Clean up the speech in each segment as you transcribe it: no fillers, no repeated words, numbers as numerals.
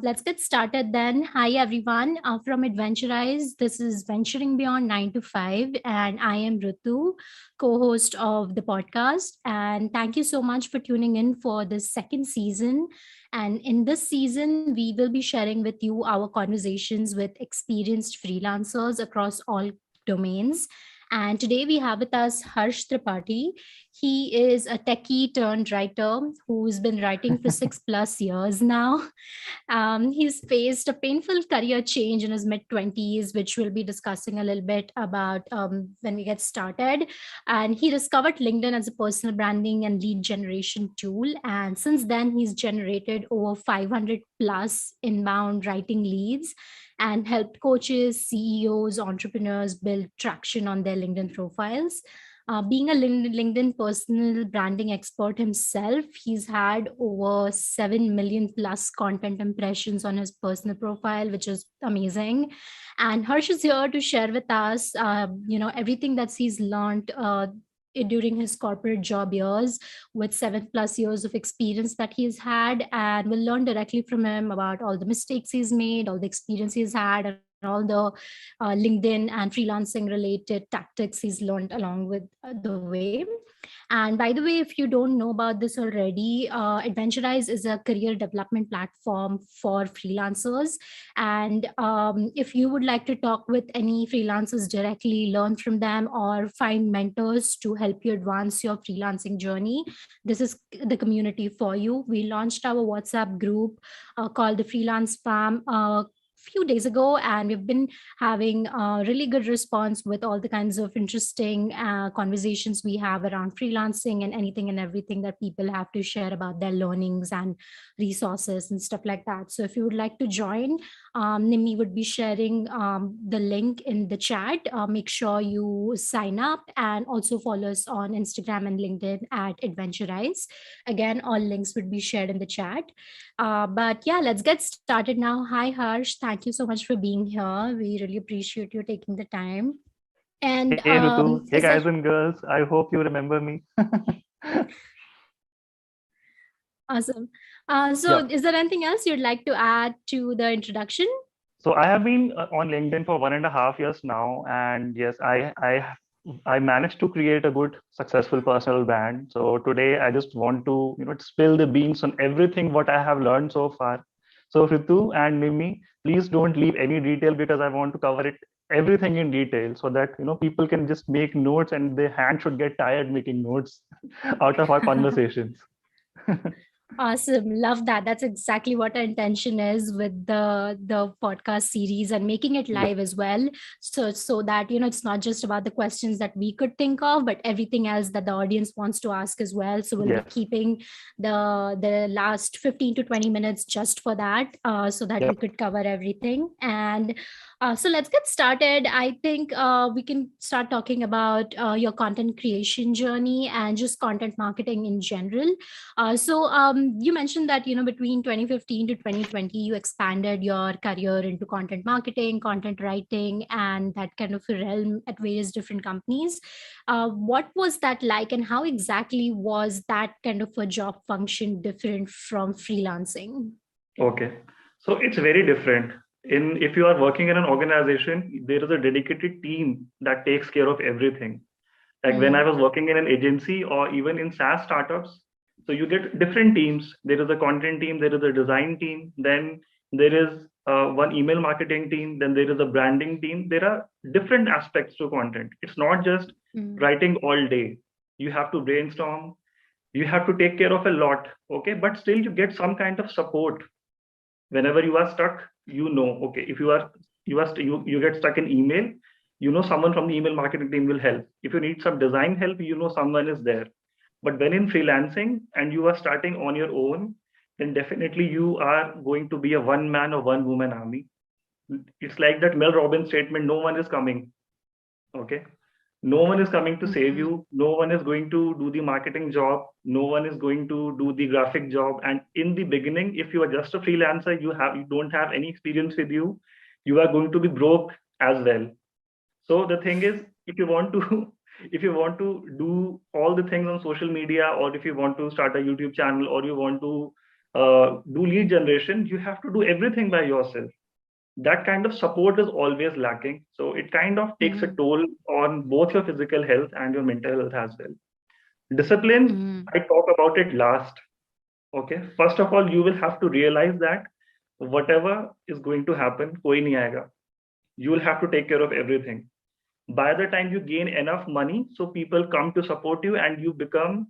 Let's get started then. Hi, everyone. From Adventurize, this is Venturing Beyond 9 to 5, and I am Ritu, co host of the podcast. And thank you so much for tuning in for this second season. And in this season, we will be sharing with you our conversations with experienced freelancers across all domains. And today we have with us Harsh Tripathi. He is a techie turned writer who's been writing for 6+ years now. He's faced a painful career change in his mid 20s, which we'll be discussing a little bit about when we get started. And he discovered LinkedIn as a personal branding and lead generation tool. And since then, he's generated over 500 plus inbound writing leads and helped coaches, CEOs, entrepreneurs build traction on their LinkedIn profiles. Being a LinkedIn personal branding expert himself, he's had over 7 million plus content impressions on his personal profile, which is amazing. And Harsh is here to share with us, everything that he's learned during his corporate job years with 7+ years of experience that he's had. And we'll learn directly from him about all the mistakes he's made, all the experience he's had, and all the LinkedIn and freelancing related tactics he's learned along with the way. And by the way, if you don't know about this already, Adventurize is a career development platform for freelancers. And if you would like to talk with any freelancers directly, learn from them, or find mentors to help you advance your freelancing journey, this is the community for you. We launched our WhatsApp group called the Freelance Farm few days ago, and we've been having a really good response with all the kinds of interesting conversations we have around freelancing and anything and everything that people have to share about their learnings and resources and stuff like that. So if you would like to join, Nimi would be sharing the link in the chat. Make sure you sign up and also follow us on Instagram and LinkedIn at Adventurize. Again, all links would be shared in the chat. But yeah, let's get started now. Hi, Harsh. Thank you so much for being here. We really appreciate you taking the time. And Hey Ritu, hey is there guys and girls. I hope you remember me. awesome? So, Yeah. is there anything else you'd like to add to the introduction? So I have been on LinkedIn for 1.5 years now, and yes, I managed to create a good, successful personal brand. So today I just want to spill the beans on everything what I have learned so far. So Ritu and Mimi, please don't leave any detail because I want to cover it everything in detail so that people can just make notes and their hand should get tired making notes out of our conversations. Awesome. Love that. That's exactly what our intention is with the podcast series and making it Yep. live as well. So that, it's not just about the questions that we could think of, but everything else that the audience wants to ask as well. So we'll be Yes. keeping the last 15 to 20 minutes just for that, so that we Yep. could cover everything. And so let's get started. I think we can start talking about your content creation journey and just content marketing in general. You mentioned that between 2015 to 2020, you expanded your career into content marketing, content writing, and that kind of a realm at various different companies. What was that like, and how exactly was that kind of a job function different from freelancing? Okay. So it's very different. In if you are working in an organization, there is a dedicated team that takes care of everything. Like when I Mm, was working in an agency or even in SaaS startups, so you get different teams. There is a content team, there is a design team, then there is one email marketing team, then there is a branding team. There are different aspects to content. It's not just mm, writing all day. You have to brainstorm. You have to take care of a lot. Okay, but still you get some kind of support whenever you are stuck. Okay, if you get stuck in email, someone from the email marketing team will help. If you need some design help, someone is there. But when in freelancing and you are starting on your own, then definitely you are going to be a one man or one woman army. It's like that Mel Robbins statement, no one is coming. Okay, no one is coming to save mm, you. No one is going to do the marketing job. No one is going to do the graphic job. And in the beginning, if you are just a freelancer, you don't have any experience with you, you are going to be broke as well. So the thing is, if you want to if you want to do all the things on social media, or if you want to start a YouTube channel, or you want to do lead generation, you have to do everything by yourself. That kind of support is always lacking. So it kind of takes a Mm-hmm. toll on both your physical health and your mental health as well. Discipline, Mm-hmm. I talk about it last. Okay. First of all, you will have to realize that whatever is going to happen, koi nahi aayega. You will have to take care of everything. By the time you gain enough money, so people come to support you and you become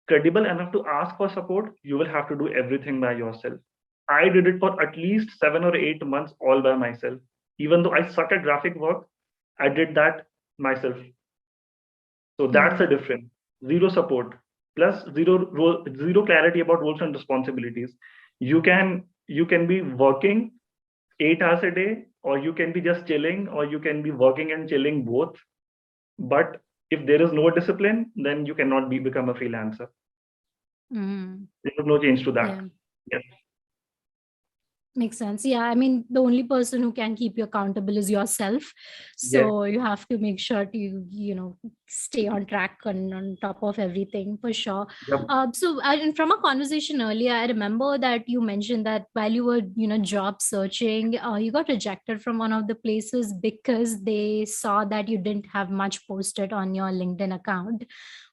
credible enough to ask for support, you will have to do everything by yourself. I did it for at least 7 or 8 months all by myself. Even though I suck at graphic work, I did that myself. So that's the Mm-hmm. difference. Zero support plus zero clarity about roles and responsibilities. You can be working 8 hours a day, or you can be just chilling, or you can be working and chilling both. But if there is no discipline, then you cannot become a freelancer. Mm-hmm. There is no change to that. Yeah. Yes. Makes sense. Yeah. I mean, the only person who can keep you accountable is yourself. Yes. So you have to make sure to, stay on track and on top of everything for sure. Yep. And from a conversation earlier, I remember that you mentioned that while you were, job searching, you got rejected from one of the places because they saw that you didn't have much posted on your LinkedIn account,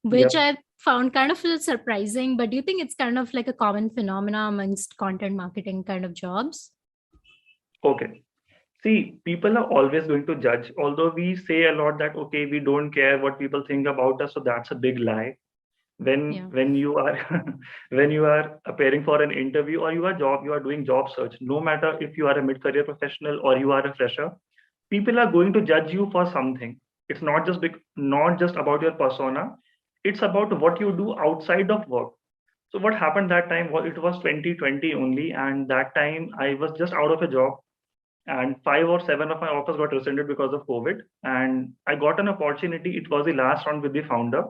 which Yep. I found kind of surprising. But do you think it's kind of like a common phenomena amongst content marketing kind of jobs? Okay. See, people are always going to judge. Although we say a lot that okay, we don't care what people think about us, so that's a big lie. When Yeah. when you are when you are appearing for an interview, or you are doing job search, no matter if you are a mid-career professional or you are a fresher, people are going to judge you for something. It's not just about your persona. It's about what you do outside of work. So what happened that time was, it was 2020 only, and that time I was just out of a job, and 5 or 7 of my offers got rescinded because of COVID. And I got an opportunity. It was the last round with the founder,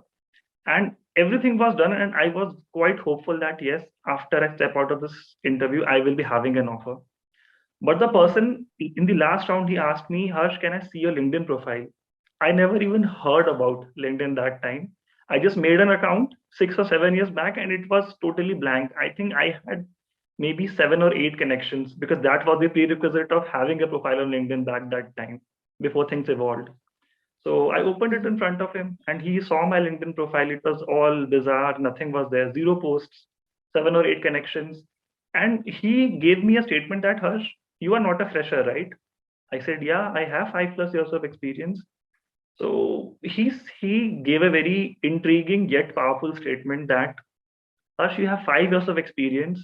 and everything was done. And I was quite hopeful that yes, after I step out of this interview, I will be having an offer. But the Mm. person in the last round, he asked me, Harsh, can I see your LinkedIn profile? I never even heard about LinkedIn that time. I just made an account 6 or 7 years back, and it was totally blank. I think I had maybe 7 or 8 connections, because that was the prerequisite of having a profile on LinkedIn back that time, before things evolved. So I opened it Mm. in front of him, and he saw my LinkedIn profile. It was all bizarre, nothing was there, zero posts, 7 or 8 connections. And he gave me a statement that, Harsh, you are not a fresher, right? I said, yeah, I have 5+ years of experience. So he gave a very intriguing yet powerful statement that, Harsh, you have 5 years of experience.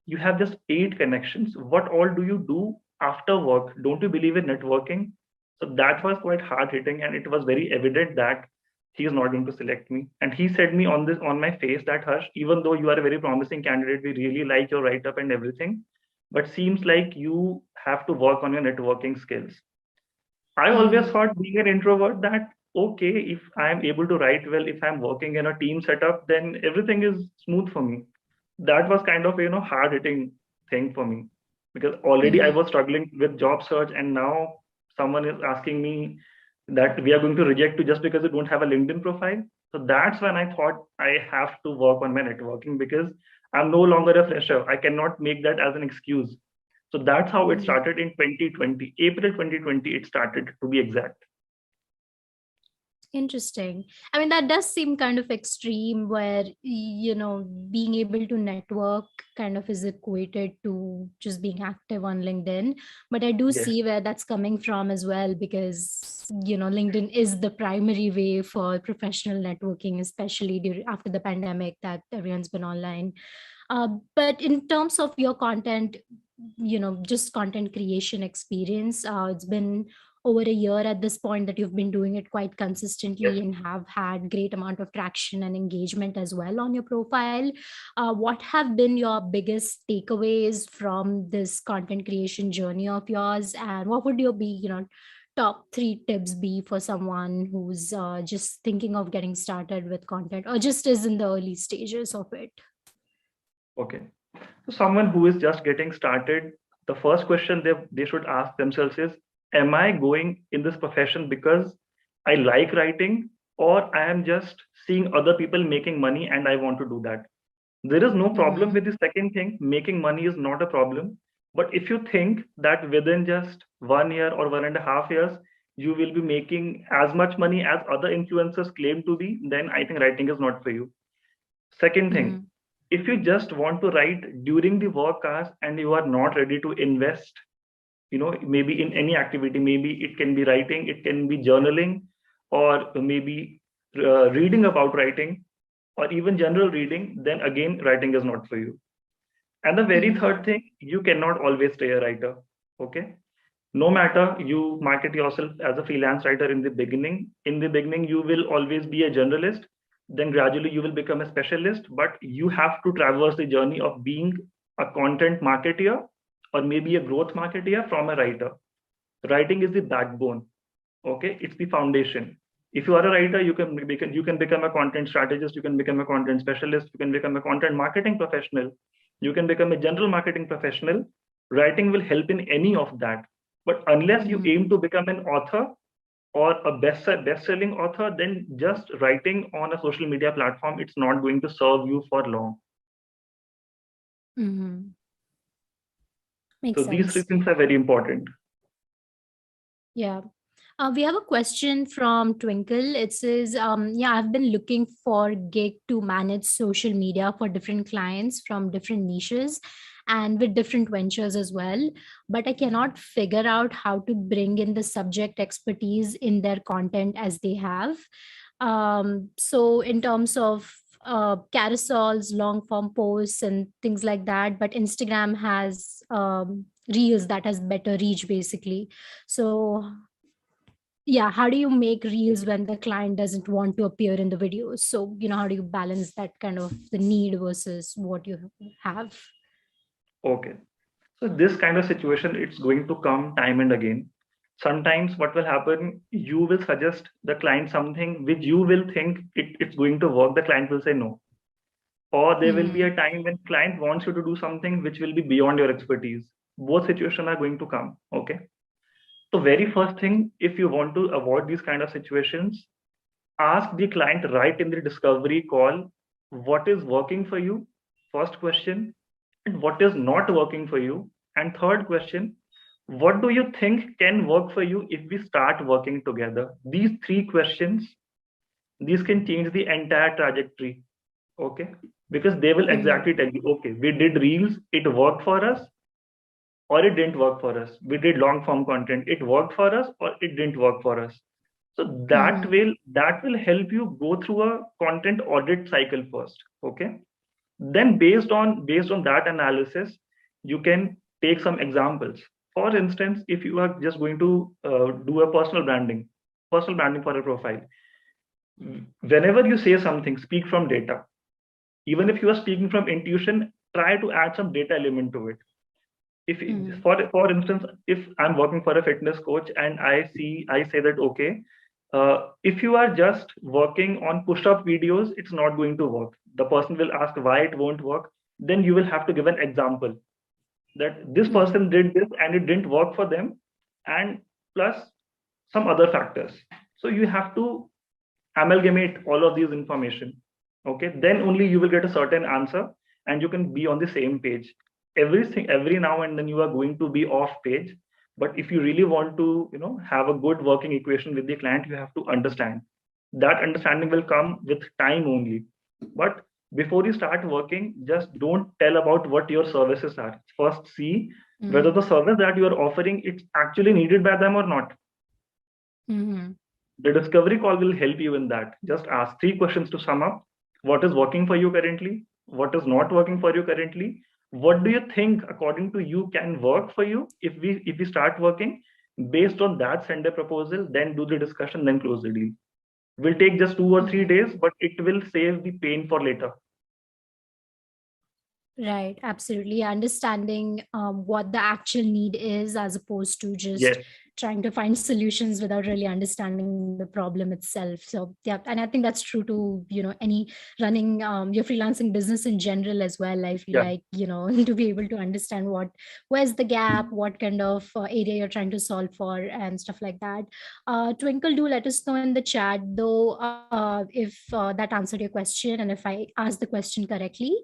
You have just 8 connections. What all do you do after work? Don't you believe in networking? So that was quite hard hitting, and it was very evident that he is not going to select me. And he said me on my face that, Harsh, even though you are a very promising candidate, we really like your write up and everything, but seems like you have to work on your networking skills. I always Mm. thought, being an introvert, that okay, if I'm able to write well, if I'm working in a team setup, then everything is smooth for me. That was kind of hard hitting thing for me, because already I Mm. was struggling with job search, and now someone is asking me that we are going to reject you just because you don't have a LinkedIn profile. So that's when I thought I have to work on my networking, because I'm no longer a fresher. I cannot make that as an excuse. So that's how it Mm. started in 2020, April 2020, it started, to be exact. Interesting. I mean, that does seem kind of extreme where, being able to network kind of is equated to just being active on LinkedIn. But I do Yes, see where that's coming from as well, because, LinkedIn is the primary way for professional networking, especially after the pandemic that everyone's been online. But in terms of your content, just content creation experience, it's been over a year at this point that you've been doing it quite yes. consistently and have had great amount of traction and engagement as well on your profile. What have been your biggest takeaways from this content creation journey of yours, and what would your be top 3 tips be for someone who's just thinking of getting started with content or just is in the early stages of it? Okay. So someone who is just getting started, the first question they should ask themselves is, am I going in this profession because I like writing, or I am just seeing other people making money and I want to do that? There is no problem Mm-hmm. with the second thing. Making money is not a problem. But if you think that within just 1 year or 1.5 years, you will be making as much money as other influencers claim to be, then I think writing is not for you. Second thing, Mm-hmm. if you just want to write during the work hours and you are not ready to invest, maybe in any activity, maybe it can be writing, it can be journaling, or maybe reading about writing, or even general reading, then again, writing is not for you. And the very Mm-hmm. third thing, you cannot always stay a writer. Okay. No matter you market yourself as a freelance writer in the beginning, you will always be a generalist. Then gradually you will become a specialist, but you have to traverse the journey of being a content marketeer or maybe a growth marketeer from a writer. Writing is the backbone. Okay. It's the foundation. If you are a writer, you can become a content strategist, you can become a content specialist, you can become a content marketing professional, you can become a general marketing professional. Writing will help in any of that. But unless you Mm-hmm. aim to become an author or a best-selling author, then just writing on a social media platform, it's not going to serve you for long. Mm-hmm. So Makes these three sense. things are very important. Yeah. We have a question from Twinkle. It says, yeah, I've been looking for gig to manage social media for different clients from different niches and with different ventures as well. But I cannot figure out how to bring in the subject expertise in their content as they have. So, in terms of carousels, long form posts, and things like that, but Instagram has reels that has better reach basically. So yeah, how do you make reels when the client doesn't want to appear in the videos? So how do you balance that kind of the need versus what you have? Okay. So this kind of situation, it's going to come time and again. Sometimes what will happen, you will suggest the client something which you will think it's going to work. The client will say no. Or there will be Mm-hmm. a time when client wants you to do something which will be beyond your expertise. Both situations are going to come. Okay. So very first thing, if you want to avoid these kind of situations, ask the client right in the discovery call, what is working for you? First question. And what is not working for you? And third question, what do you think can work for you if we start working together? These three questions, these can change the entire trajectory. Okay. Because they will Mm-hmm. exactly tell you, okay, we did reels, it worked for us, or it didn't work for us. We did long form content, it worked for us, or it didn't work for us. So that Mm-hmm. will help you go through a content audit cycle first. Okay. Then based on that analysis, you can take some examples. For instance, if you are just going to do a personal branding for a profile, whenever you say something, speak from data. Even if you are speaking from intuition, try to add some data element to it. If Mm-hmm. for instance, if I'm working for a fitness coach and I say that, okay, if you are just working on push up videos, it's not going to work. The person will ask why it won't work. Then you will have to give an example that this Mm-hmm. person did this and it didn't work for them, and plus some other factors. So you have to amalgamate all of these information. Okay, then only you will get a certain answer and you can be on the same page. Everything, every now and then you are going to be off page, but if you really want to have a good working equation with the client, you have to understand. That understanding will come with time only. But before you start working, just don't tell about what your services are. First see whether Mm-hmm. the service that you are offering, it's actually needed by them or not. Mm-hmm. The discovery call will help you in that. Just ask three questions to sum up. What is working for you currently? What is not working for you currently? What do you think, according to you, can work for you if we start working? Based on that, send a proposal, then do the discussion, then close the deal. Will take just 2 or 3 days, but it will save the pain for later. Right, absolutely. Understanding what the actual need is as opposed to just Yes. trying to find solutions without really understanding the problem itself. So yeah, and I think that's true to, any running your freelancing business in general as well. I feel Yeah. like, to be able to understand where's the gap, what kind of area you're trying to solve for, and stuff like that. Twinkle, do let us know in the chat though, if that answered your question and if I asked the question correctly.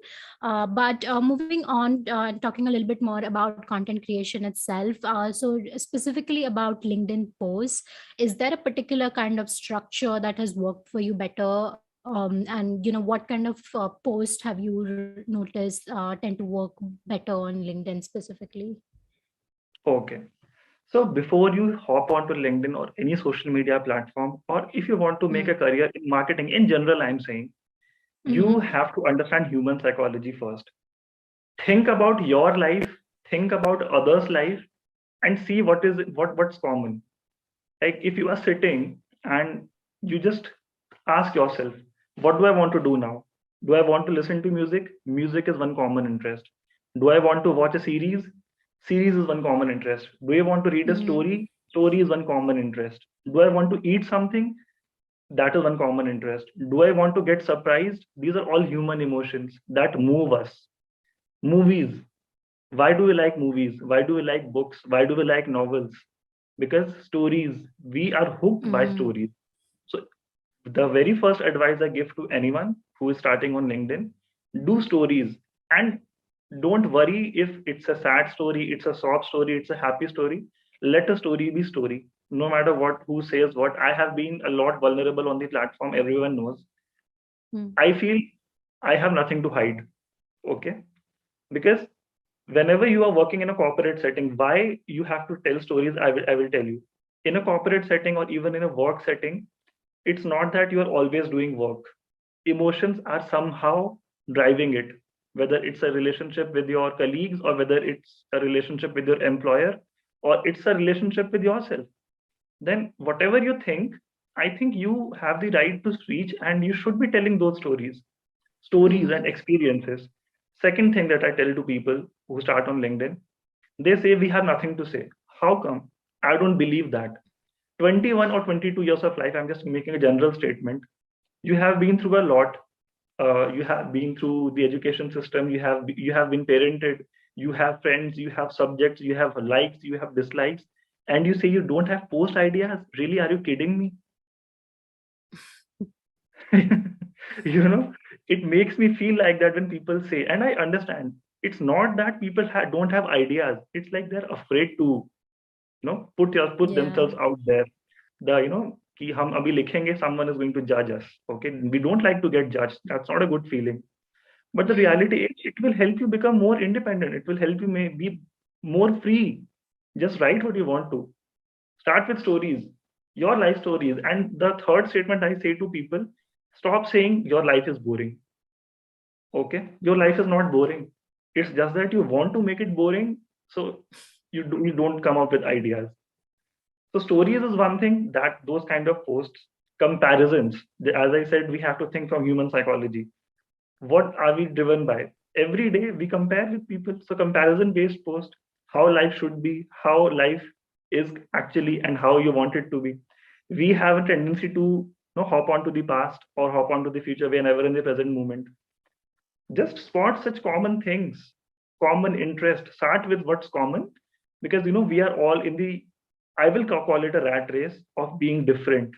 But moving on, talking a little bit more about content creation itself. So specifically about LinkedIn posts, is there a particular kind of structure that has worked for you better? And what kind of post have you noticed tend to work better on LinkedIn specifically? Okay. So before you hop onto LinkedIn or any social media platform, or if you want to make a career in marketing in general, I'm saying you Mm-hmm. have to understand human psychology first. Think about your life, think about others' life, and see what's common. Like if you are sitting and you just ask yourself, what do I want to do now? Do I want to listen to music? Music is one common interest. Do I want to watch a series? Series is one common interest. Do I want to read a Mm-hmm. story? Story is one common interest. Do I want to eat something? That is one common interest. Do I want to get surprised? These are all human emotions that move us. Movies. Why do we like movies? Why do we like books? Why do we like novels? Because stories, we are hooked by Mm-hmm. stories. So the very first advice I give to anyone who is starting on LinkedIn, do stories, and don't worry if it's a sad story, it's a sob story, it's a happy story. Let a story be story. No matter what, who says what. I have been a lot vulnerable on the platform. Everyone knows. I feel I have nothing to hide. Okay. Because whenever you are working in a corporate setting, why you have to tell stories, I will tell you. In a corporate setting or even in a work setting, it's not that you are always doing work. Emotions are somehow driving it, whether it's a relationship with your colleagues or whether it's a relationship with your employer or it's a relationship with yourself. Then whatever you think, I think you have the right to speech and you should be telling those stories and Mm-hmm. experiences. Second thing that I tell to people who start on LinkedIn, they say we have nothing to say. How come? I don't believe that. 21 or 22 years of life, I'm just making a general statement. You have been through a lot. You have been through the education system. You have been parented. You have friends. You have subjects. You have likes. You have dislikes. And you say you don't have post ideas. Really? Are you kidding me? you know, it makes me feel like that when people say, and I understand. It's not that people don't have ideas. It's like they're afraid to, put Yeah. themselves out there. कि हम अभी लिखेंगे, someone is going to judge us. Okay, we don't like to get judged. That's not a good feeling. But the Mm. reality is, it will help you become more independent. It will help you be more free. Just write what you want to. Start with stories, your life stories. And the third statement I say to people: stop saying your life is boring. Okay, your life is not boring. It's just that you want to make it boring, so you don't come up with ideas. So stories is one thing, that those kind of posts. Comparisons, as I said, we have to think from human psychology. What are we driven by? Every day we compare with people. So comparison based post, how life should be, how life is actually, and how you want it to be. We have a tendency to hop onto the past or hop onto the future whenever in the present moment. Just spot such common things, common interest. Start with what's common, because we are all in the, I will call it a rat race of being different.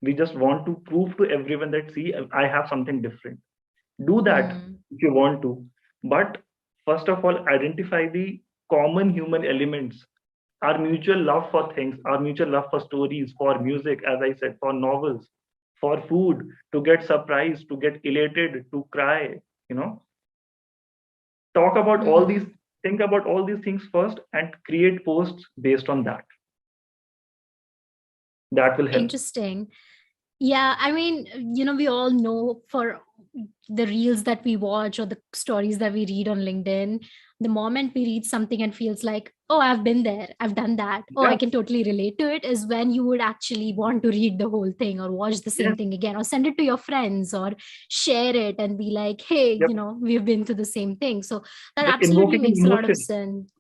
We just want to prove to everyone that, see, I have something different. Do that Mm. if you want to, but first of all, identify the common human elements. Our mutual love for things, our mutual love for stories, for music, as I said, for novels, for food, to get surprised, to get elated, to cry, you know talk about all these, Mm-hmm. think about all these things first and create posts based on that. That will help. Interesting. Yeah, I mean, we all know for the reels that we watch or the stories that we read on LinkedIn, the moment we read something and feels like, oh, I've been there, I've done that, oh, I Yeah. can totally relate to it, is when you would actually want to read the whole thing or watch the same Yes. thing again or send it to your friends or share it and be like, hey, Yep. we've been through the same thing. So that Yep. absolutely Invoking an makes a lot of emotion. sense.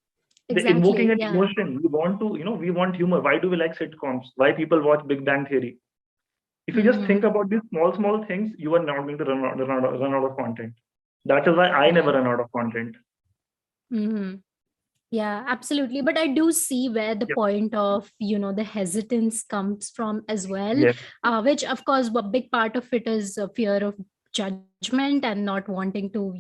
They're invoking Exactly. an Yeah. emotion. We want to, we want humor. Why do we like sitcoms? Why people watch Big Bang Theory? If you just think Mm-hmm. about these small things, you are not going to run out of content. That is why I never Yeah. run out of content. Mm-hmm. Yeah, absolutely. But I do see where the Yep. point of, the hesitance comes from as well, Yes. which, of course, a big part of it is a fear of judgment and not wanting to,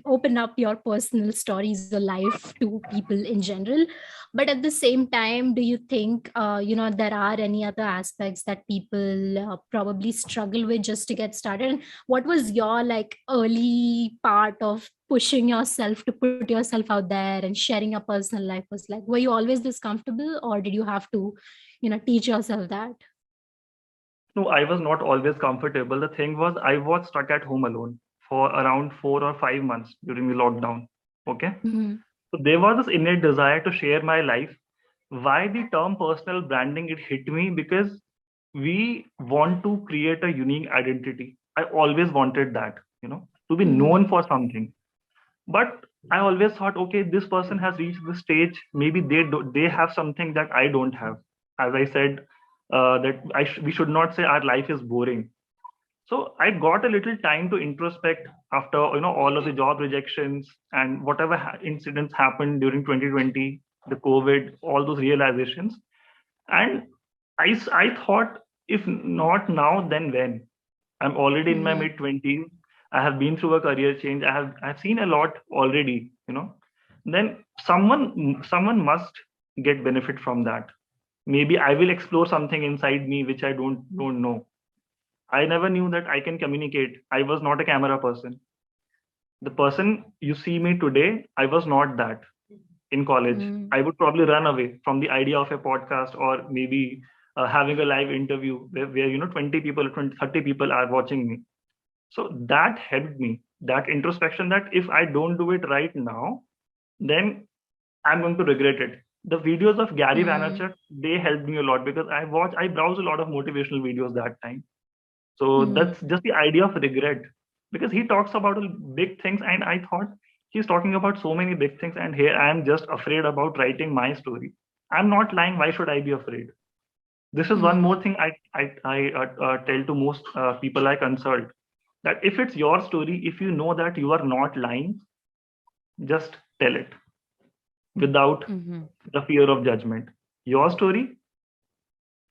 open up your personal stories or life to people in general. But at the same time, do you think, there are any other aspects that people probably struggle with just to get started? And what was your like early part of pushing yourself to put yourself out there and sharing your personal life was like? Were you always this comfortable, or did you have to teach yourself that? No, I was not always comfortable. The thing was, I was stuck at home alone for around 4 or 5 months during the lockdown. Okay. Mm-hmm. So there was this innate desire to share my life. Why the term personal branding? It hit me because we want to create a unique identity. I always wanted that, to be Mm-hmm. known for something. But I always thought, okay, this person has reached the stage. Maybe they have something that I don't have. As I said, that we should not say our life is boring. So I got a little time to introspect after all of the job rejections and whatever incidents happened during 2020, the COVID, all those realizations. And I thought, if not now, then when? I'm already in my Mm-hmm. mid 20s. I have been through a career change. I've seen a lot already. Then someone must get benefit from that. Maybe I will explore something inside me which I don't know. I never knew that I can communicate. I was not a camera person. The person you see me today, I was not that in college. Mm-hmm. I would probably run away from the idea of a podcast, or maybe having a live interview where 20 people, 20, 30 people are watching me. So that helped me, that introspection, that if I don't do it right now, then I'm going to regret it. The videos of Gary Mm-hmm. Vaynerchuk, they helped me a lot because I browsed a lot of motivational videos that time. So Mm-hmm. that's just the idea of regret, because he talks about big things, and I thought he's talking about so many big things, and here I am just afraid about writing my story. I'm not lying. Why should I be afraid? This is one Mm-hmm. more thing I tell to most people I consult, that if it's your story, if you know that you are not lying, just tell it without Mm-hmm. the fear of judgment. Your story,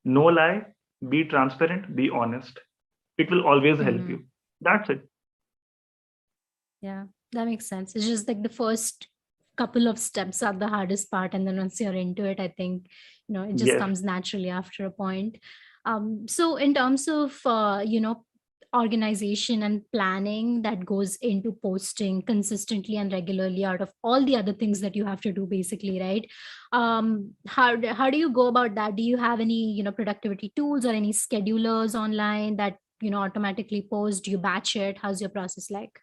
no lie, be transparent, be honest. It will always help Mm-hmm. you. That's it. Yeah, that makes sense. It's just like the first couple of steps are the hardest part, and then once you're into it, I think it just Yes. comes naturally after a point. So in terms of organization and planning that goes into posting consistently and regularly out of all the other things that you have to do, basically, right? How do you go about that? Do you have any productivity tools or any schedulers online that automatically post? Do you batch it? How's your process like?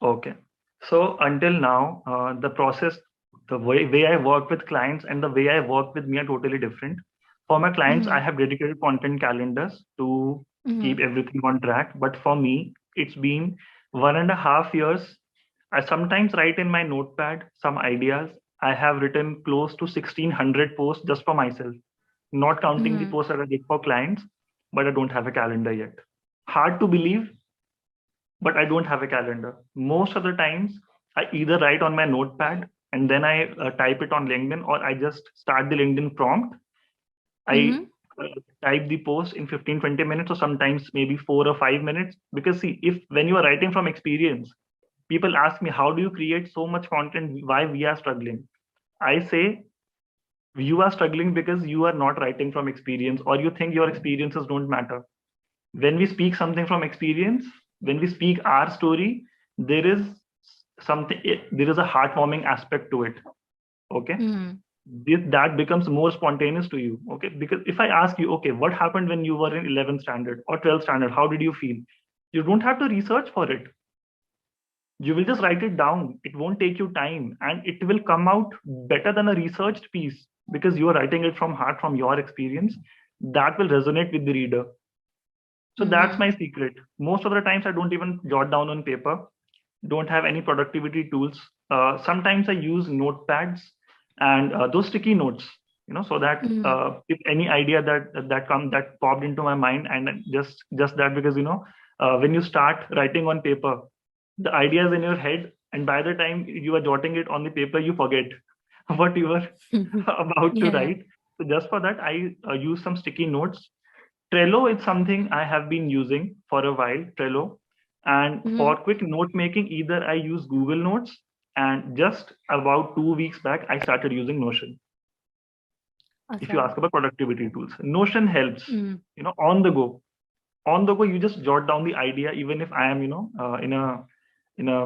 Okay. So until now, the process, the way I work with clients and the way I work with me are totally different. For my clients, I Mm-hmm. have dedicated content calendars to keep Mm-hmm. everything on track. But for me, it's been 1.5 years. I sometimes write in my notepad some ideas. I have written close to 1,600 posts just for myself, not counting the Mm-hmm. posts that I did for clients, but I don't have a calendar yet. Hard to believe, but I don't have a calendar. Most of the times, I either write on my notepad and then I type it on LinkedIn, or I just start the LinkedIn prompt. I Mm-hmm. type the post in 15, 20 minutes, or sometimes maybe 4 or 5 minutes. Because see, if when you are writing from experience, people ask me, how do you create so much content? Why we are struggling? I say, you are struggling because you are not writing from experience, or you think your experiences don't matter. When we speak something from experience, when we speak our story, there is there is a heartwarming aspect to it. Okay. Mm-hmm. That becomes more spontaneous to you. Okay. Because if I ask you, okay, what happened when you were in 11th standard or 12th standard, how did you feel? You don't have to research for it. You will just write it down. It won't take you time, and it will come out better than a researched piece, because you are writing it from heart, from your experience. That will resonate with the reader. So that's Mm-hmm. my secret. Most of the times, I don't even jot down on paper, don't have any productivity tools. Sometimes I use notepads, and those sticky notes, so that if any idea that popped into my mind, and just that, because when you start writing on paper, the idea is in your head, and by the time you are jotting it on the paper, you forget what you were about to Yeah. write. So just for that, I use some sticky notes. Trello is something I have been using for a while, Trello. And for Mhm. quick note making, either I use Google Notes, and just about 2 weeks back, I started using Notion. If you Awesome. ask about productivity tools, Notion helps, Mm. on the go. On the go, you just jot down the idea, even if I am, in a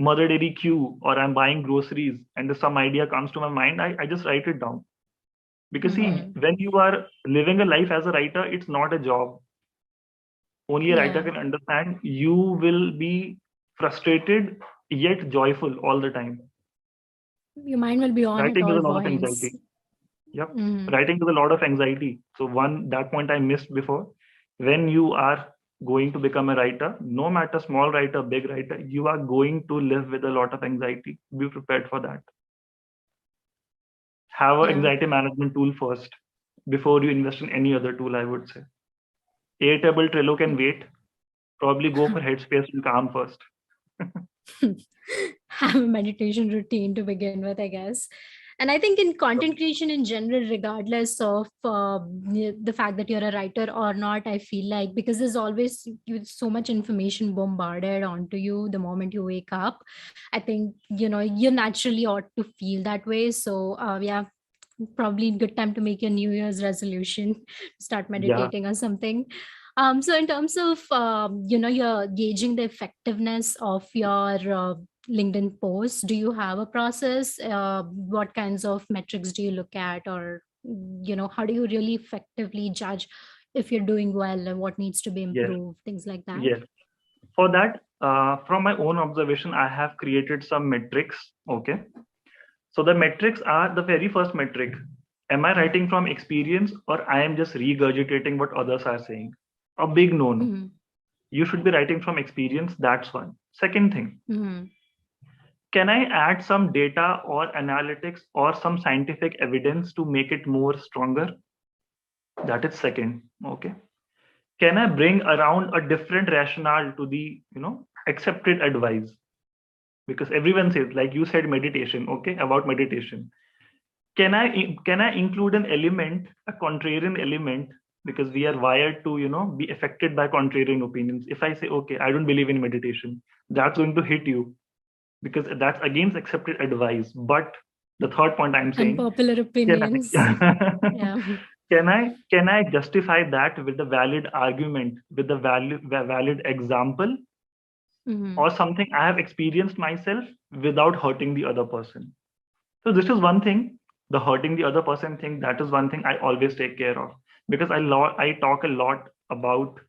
mother dairy queue, or I'm buying groceries and some idea comes to my mind, I just write it down. Because see, Mhm. when you are living a life as a writer, it's not a job. Only a writer Yeah. can understand. You will be frustrated yet joyful all the time. Your mind will be on at Writing is all a lot of points. anxiety. Yep. Mhm. Writing is a lot of anxiety. So that point I missed before. When you are going to become a writer, no matter small writer, big writer, you are going to live with a lot of anxiety. Be prepared for that. Have an Yeah. anxiety management tool first before you invest in any other tool, I would say. Airtable, Trello can wait. Probably go for Headspace and Calm first. Have a meditation routine to begin with, I guess. And I think in content creation in general, regardless of the fact that you're a writer or not, I feel like, because there's always so much information bombarded onto you the moment you wake up, I think you naturally ought to feel that way. So yeah, probably good time to make your New Year's resolution, start Yeah. meditating or something. So in terms of you're gauging the effectiveness of your LinkedIn posts, do you have a process? What kinds of metrics do you look at, or how do you really effectively judge if you're doing well and what needs to be Yes. improved, things like that? Yes. For that, from my own observation, I have created some metrics. Okay. So the metrics are the very first metric. Am I writing from experience, or I am just regurgitating what others are saying? A big no-no. Mm-hmm. You should be writing from experience. That's one. Second thing, Mm-hmm. can I add some data or analytics or some scientific evidence to make it more stronger? That is second. Okay. Can I bring around a different rationale to the, accepted advice? Because everyone says, like you said, meditation. Okay, about meditation. Can I include an element, a contrarian element, because we are wired to, be affected by contrarian opinions. If I say, okay, I don't believe in meditation, that's going to hit you, because that's against accepted advice. But the third point I'm saying, Unpopular can opinions. I Yeah. can I justify that with a valid argument, with a valid example, Mm-hmm. or something I have experienced myself without hurting the other person? So this is one thing, the hurting the other person thing. That is one thing I always take care of, because I talk a lot about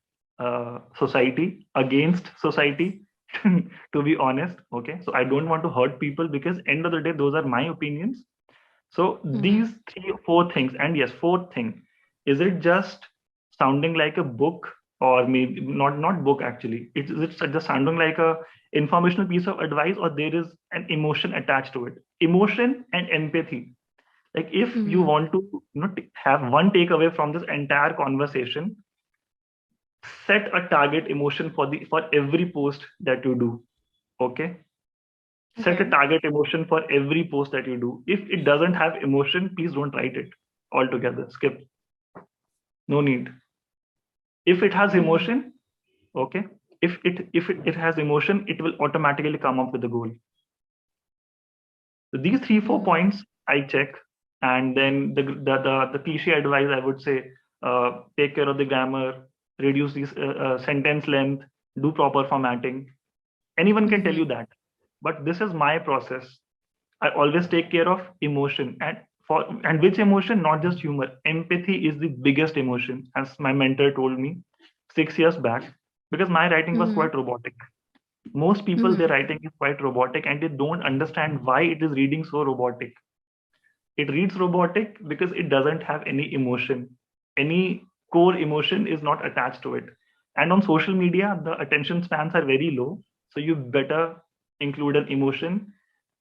society, against society, to be honest. Okay, so I don't want to hurt people, because end of the day, those are my opinions. So Mm-hmm. these three, four things, and yes, fourth thing, is it just sounding like a book, or maybe not book actually? Is it just sounding like a informational piece of advice, or there is an emotion attached to it? Emotion and empathy. Like if you Mm-hmm. want to, have one takeaway from this entire conversation, set a target emotion for every post that you do. Okay, set a Okay. target emotion for every post that you do. If it doesn't have emotion, please don't write it altogether. Skip. No need. If it has Mm-hmm. emotion, okay. If it has emotion, it will automatically come up with the goal. So these three, four Mm-hmm. points I check, and then the cliche advice I would say: take care of the grammar, reduce this sentence length, do proper formatting. Anyone can tell you Mm-hmm. that, but this is my process. I always take care of emotion, and which emotion? Not just humor. Empathy is the biggest emotion, as my mentor told me 6 years back, because my writing was Mm-hmm. quite robotic. Most people, their Mm-hmm. writing is quite robotic, and they don't understand why it is reading so robotic. It reads robotic because it doesn't have any emotion. Any core emotion is not attached to it. And on social media, the attention spans are very low. So you better include an emotion,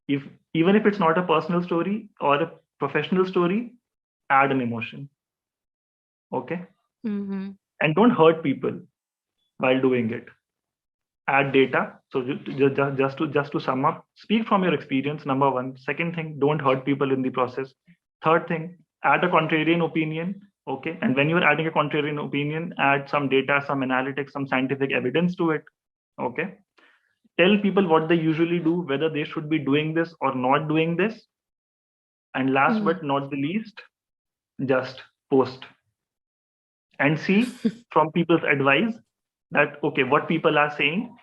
if even if it's not a personal story or professional story, add an emotion. Okay. Mm-hmm. And don't hurt people while doing it. Add data. So just to sum up, speak from your experience. Number one. Second thing, don't hurt people in the process. Third thing, add a contrarian opinion. Okay. And when you're adding a contrarian opinion, add some data, some analytics, some scientific evidence to it. Okay. Tell people what they usually do, whether they should be doing this or not doing this. And last Mm-hmm. but not the least, just post and see from people's advice that, okay, what people are saying,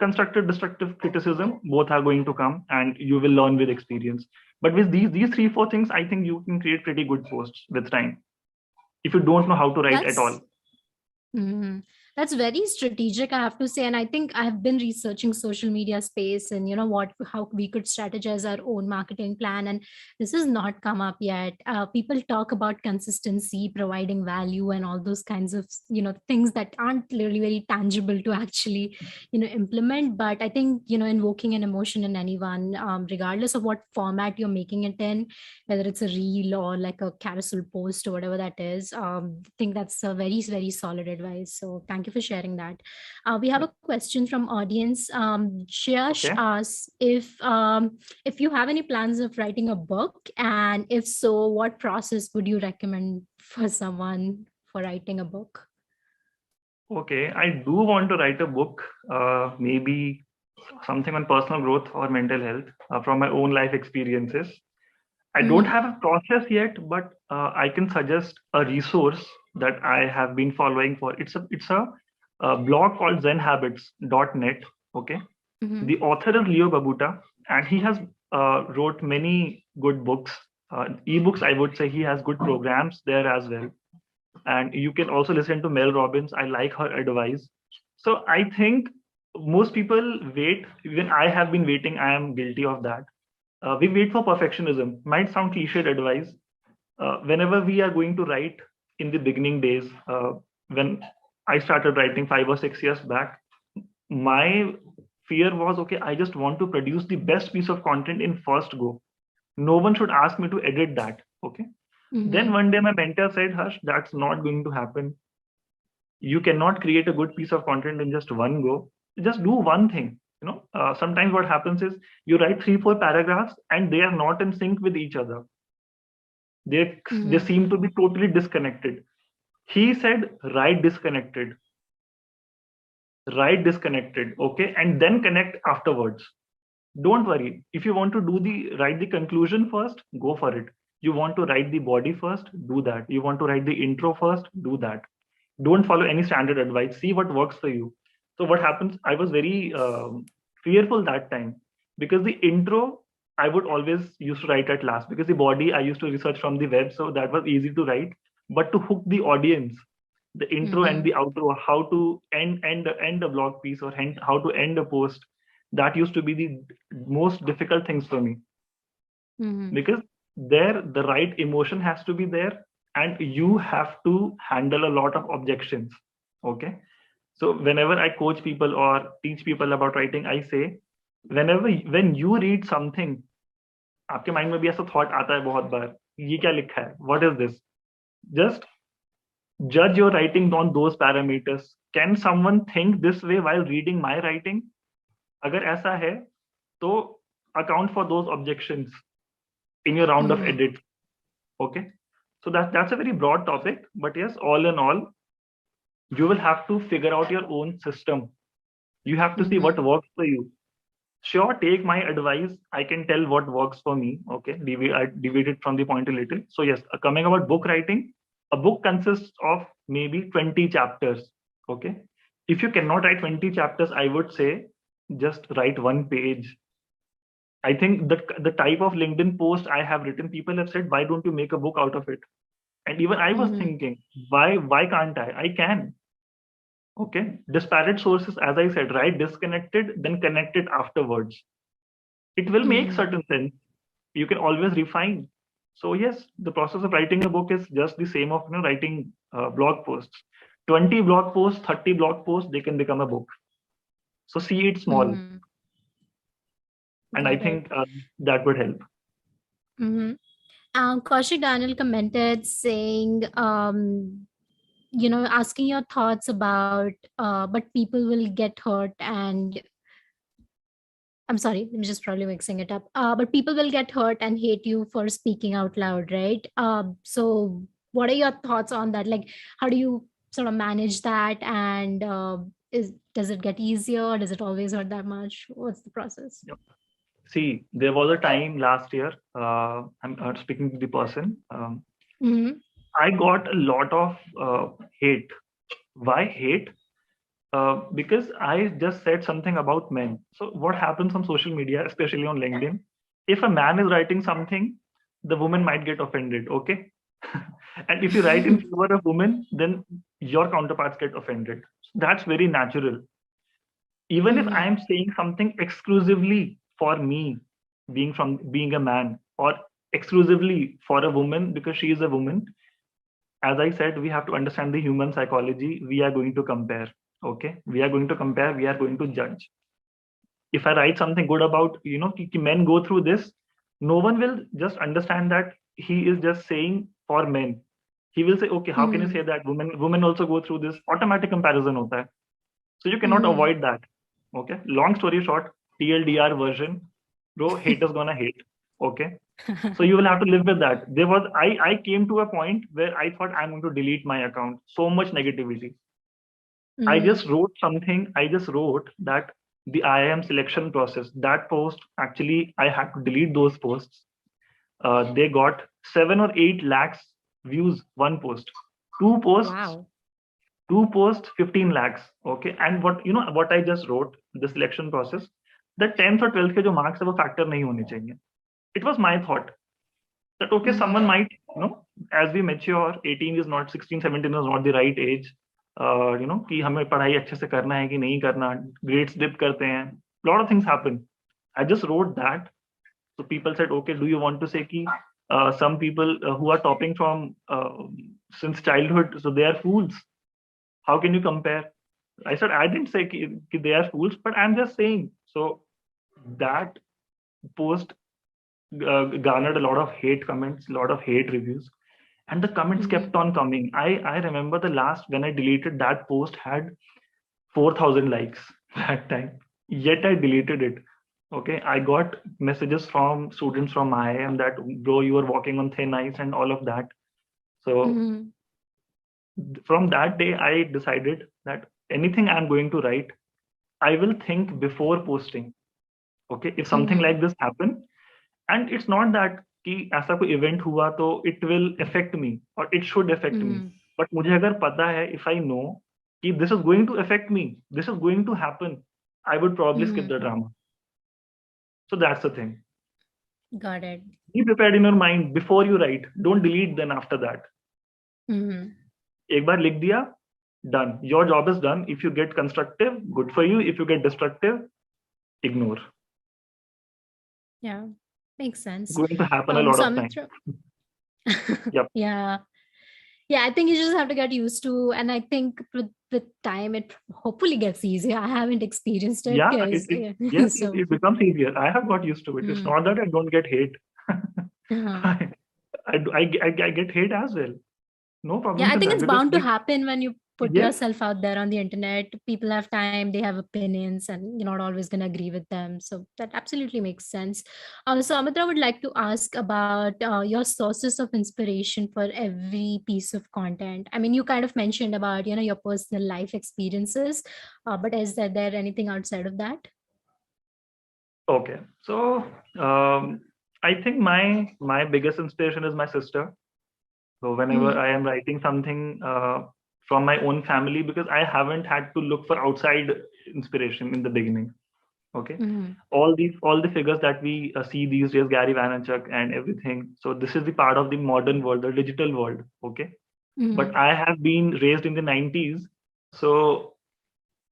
constructive, destructive criticism, both are going to come and you will learn with experience. But with these three, four things, I think you can create pretty good posts with time if you don't know how to write at all. That's Mhm. That's very strategic, I have to say. And I think I have been researching social media space and how we could strategize our own marketing plan. And this has not come up yet. People talk about consistency, providing value, and all those kinds of things that aren't really very tangible to actually implement. But I think invoking an emotion in anyone, regardless of what format you're making it in, whether it's a reel or like a carousel post or whatever that is. I think that's a very, very solid advice. So thank you for sharing that. We have a question from audience. Shash Okay. asks if you have any plans of writing a book, and if so, what process would you recommend for someone for writing a book? Okay. I do want to write a book, maybe something on personal growth or mental health from my own life experiences. I don't Mm-hmm. have a process yet, but I can suggest a resource that I have been following for. It's a blog called ZenHabits.net. Okay, Mm-hmm. the author is Leo Babuta, and he has wrote many good books, ebooks. I would say he has good programs there as well. And you can also listen to Mel Robbins. I like her advice. So I think most people wait. Even I have been waiting. I am guilty of that. We wait for perfectionism. Might sound cliched advice. Whenever we are going to write in the beginning days, when I started writing 5 or 6 years back, my fear was, okay, I just want to produce the best piece of content in first go. No one should ask me to edit that. Okay. Then Mm-hmm. one day my mentor said, Harsh, that's not going to happen. You cannot create a good piece of content in just one go. Just do one thing. Sometimes what happens is you write 3, 4 paragraphs and they are not in sync with each other. They Mm-hmm. seem to be totally disconnected. He said, write disconnected, okay, and then connect afterwards. Don't worry. If you want to write the conclusion first, go for it. You want to write the body first, do that. You want to write the intro first, do that. Don't follow any standard advice. See what works for you. So what happens? I was very fearful that time because the intro I would always used to write at last because the body I used to research from the web, so that was easy to write. But to hook the audience, the intro and Mm-hmm. the outro, how to end a blog piece or how to end a post, that used to be the most difficult things for me Mm-hmm. because there the right emotion has to be there and you have to handle a lot of objections. Okay, so whenever I coach people or teach people about writing, I say, when you read something, आपके mind में भी ऐसा thought आता है बहुत बार, ये क्या लिखा है, what is this, just judge your writing on those parameters. Can someone think this way while reading my writing? अगर ऐसा है तो account for those objections in your round of Mm-hmm. edits. Okay, so that's a very broad topic, but yes, all in all, you will have to figure out your own system. You have to see what Mm-hmm. works for you. Sure, take my advice. I can tell what works for me. Okay, I deviated from the point a little. So yes, coming about book writing, a book consists of maybe 20 chapters. Okay, if you cannot write 20 chapters, I would say just write one page. I think the type of LinkedIn post I have written, people have said, why don't you make a book out of it? And even I was Mm-hmm. thinking, why can't I? I can. Okay. Disparate sources, as I said, right? Disconnected, then connected afterwards. It will make Mm-hmm. certain sense. You can always refine. So yes, the process of writing a book is just the same of writing blog posts. 20 blog posts, 30 blog posts, they can become a book. So see it small, Mm-hmm. and I Got it. think that would help. Mm-hmm. Kaushik Daniel commented saying, asking your thoughts about, but people will get hurt and I'm sorry, I'm just probably mixing it up. But people will get hurt and hate you for speaking out loud, right? So, what are your thoughts on that? Like, how do you sort of manage that? And does it get easier? Does it always hurt that much? What's the process? Yep. See, there was a time last year. I'm speaking to the person. Mm-hmm. I got a lot of hate. Why hate? Because I just said something about men. So what happens on social media, especially on LinkedIn, if a man is writing something, the woman might get offended. Okay. And if you write in favor of women, then your counterparts get offended. That's very natural. Even if Mm-hmm. I'm saying something exclusively for me, being a man, or exclusively for a woman because she is a woman, as I said, we have to understand the human psychology. We are going to compare. Okay, we are going to compare. We are going to judge. If I write something good about, ki men go through this, no one will just understand that he is just saying for men. He will say, okay, how can you Mm-hmm. say that women also go through this? Automatic comparison hota hai. So you cannot Mm-hmm. avoid that. Okay. Long story short, TLDR version, bro, haters gonna hate. Okay. So you will have to live with that. I came to a point where I thought I'm going to delete my account. So much negativity. I Mm-hmm. just wrote something. I just wrote that the IIM selection process, that post, actually, I had to delete those posts. They got 7 or 8 lakhs views, one post. Two posts, Wow. 15 lakhs. Okay. And what I just wrote, the selection process, the 10th or 12th के जो marks है वो factor नहीं होने चाहिए. It was my thought that, okay, Mm-hmm. someone might, as we mature, 18 is not, 16, 17 is not the right age. कि हमें पढ़ाई अच्छे से करना है कि नहीं करना, grades dip करते हैं, lot of things happen. I just wrote that. So people said, okay, do you want to say कि some people who are topping from since childhood, so they are fools? How can you compare? I said, I didn't say कि they are fools, but I'm just saying. So that post garnered a lot of hate comments, a lot of hate reviews, and the comments Mm-hmm. kept on coming. I remember the last when I deleted that post had 4,000 likes that time. Yet I deleted it. Okay, I got messages from students from IIM that, bro, you were walking on thin ice and all of that. So Mm-hmm. from that day, I decided that anything I'm going to write, I will think before posting. Okay, if something Mm-hmm. like this happen, and it's not that कि ऐसा कोई event हुआ तो it will affect me or it should affect me, Mm-hmm. but मुझे अगर पता है, if I know कि this is going to affect me, this is going to happen, I would probably skip Mm-hmm. the drama. So that's the thing. Got it. Be prepared in your mind before you write. Don't delete then after that. Mm-hmm. एक बार लिख दिया, done. Your job is done. If you get constructive, good for you. If you get destructive, ignore. Yeah, makes sense. Going to happen a lot of time. Samitra, Yep. yeah, yeah. I think you just have to get used to, and I think with time, it hopefully gets easier. I haven't experienced it Yeah, because yes, so. it becomes easier. I have got used to it. It's Mm, not that I don't get hate. uh-huh. I get hate as well. No Yeah, problems I in think that it's because bound to happen when you put yes, yourself out there on the internet. People have time, they have opinions, and you're not always going to agree with them. So that absolutely makes sense. So, Amitra, I would like to ask about your sources of inspiration for every piece of content. I mean, you kind of mentioned about your personal life experiences, but is there anything outside of that? okay. So um, I think my biggest inspiration is my sister. So whenever Mm-hmm. I am writing something from my own family, because I haven't had to look for outside inspiration in the beginning. Okay, Mm-hmm. all the figures that we see these days, Gary Vaynerchuk and everything. So this is the part of the modern world, the digital world. Okay, but Mm-hmm. I have been raised in the 90s, so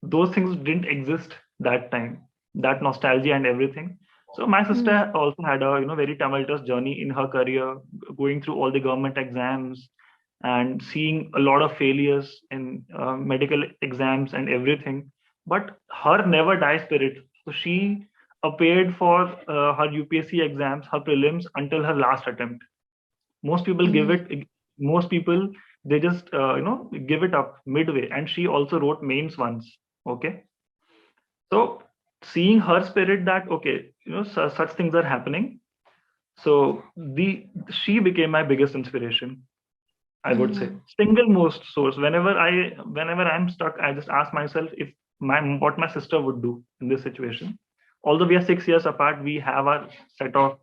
those things didn't exist that time, that nostalgia and everything. So my Mm-hmm. sister also had a very tumultuous journey in her career, going through all the government exams and seeing a lot of failures in medical exams and everything. But her never die spirit. So she appeared for her UPSC exams, her prelims until her last attempt. Most people most people, they just give it up midway. And she also wrote mains once. Okay, so seeing her spirit, that okay, such things are happening. So the she became my biggest inspiration, I would say. Single most source. Whenever I'm stuck, I just ask myself if what my sister would do in this situation. Although we are 6 years apart, we have our set of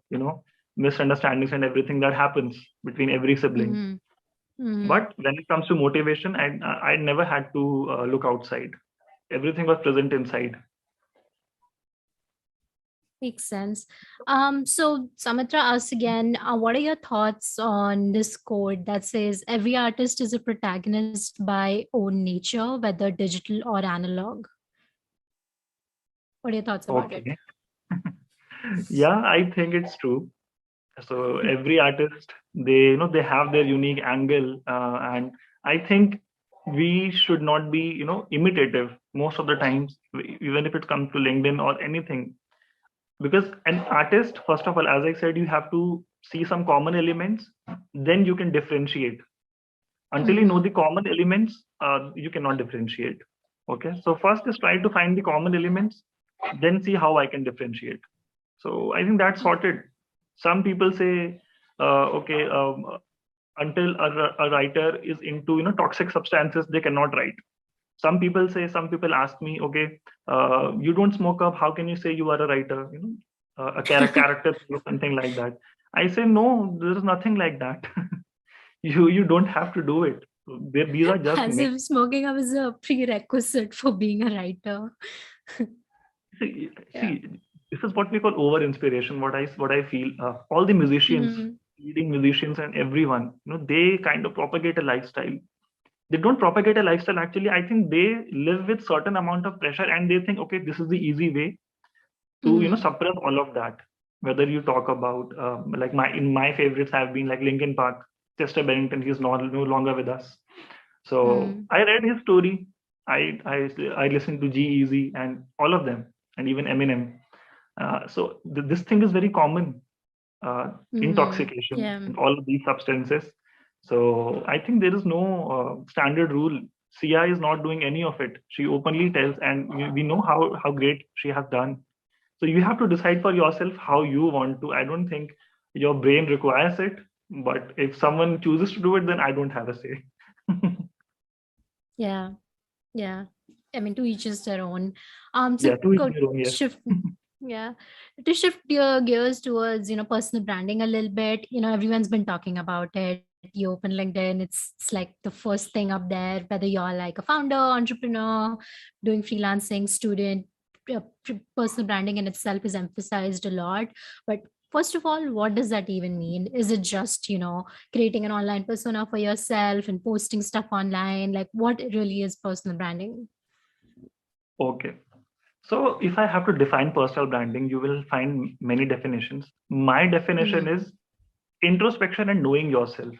misunderstandings and everything that happens between every sibling. But when it comes to motivation, I never had to look outside. Everything was present inside. Makes sense. So Samitra asks again, what are your thoughts on this quote that says every artist is a protagonist by own nature, whether digital or analog? What are your thoughts about it? Okay. Yeah, I think it's true. So every artist, they have their unique angle, and I think we should not be imitative most of the times, even if it comes to LinkedIn or anything. Because an artist, first of all, as I said, you have to see some common elements, then you can differentiate. Until you know the common elements, you cannot differentiate. Okay, so first is try to find the common elements, then see how I can differentiate. So I think that's sorted. Some people say, okay, until a writer is into toxic substances, they cannot write. Some people ask me, okay, you don't smoke up, how can you say you are a writer? A character or something like that. I say no, there is nothing like that. You don't have to do it. These are just As myths. if smoking up is a prerequisite for being a writer. See, Yeah. this is what we call over inspiration. What I feel, all the musicians, leading musicians, and everyone, they kind of propagate a lifestyle. They don't propagate a lifestyle. Actually, I think they live with certain amount of pressure, and they think, okay, this is the easy way to suppress all of that. Whether you talk about like my favorites have been like Linkin Park, Chester Bennington. He's not no longer with us. So I read his story. I listened to G-Eazy and all of them, and even Eminem. So this thing is very common, intoxication Yeah. and all of these substances. So I think there is no standard rule. Sia is not doing any of it. She openly tells, and we know how great she has done. So you have to decide for yourself how you want to. I don't think your brain requires it, but if someone chooses to do it, then I don't have a say. Yeah. Yeah. I mean, to each is their own. So Yeah, to each their own. Yes. shift. Yeah, to shift your gears towards personal branding a little bit. Everyone's been talking about it. You open LinkedIn, it's like the first thing up there. Whether you're like a founder, entrepreneur, doing freelancing, student, personal branding in itself is emphasized a lot. But first of all, what does that even mean? Is it just creating an online persona for yourself and posting stuff online? Like, what really is personal branding? Okay. So if I have to define personal branding, you will find many definitions. My definition is introspection and knowing yourself.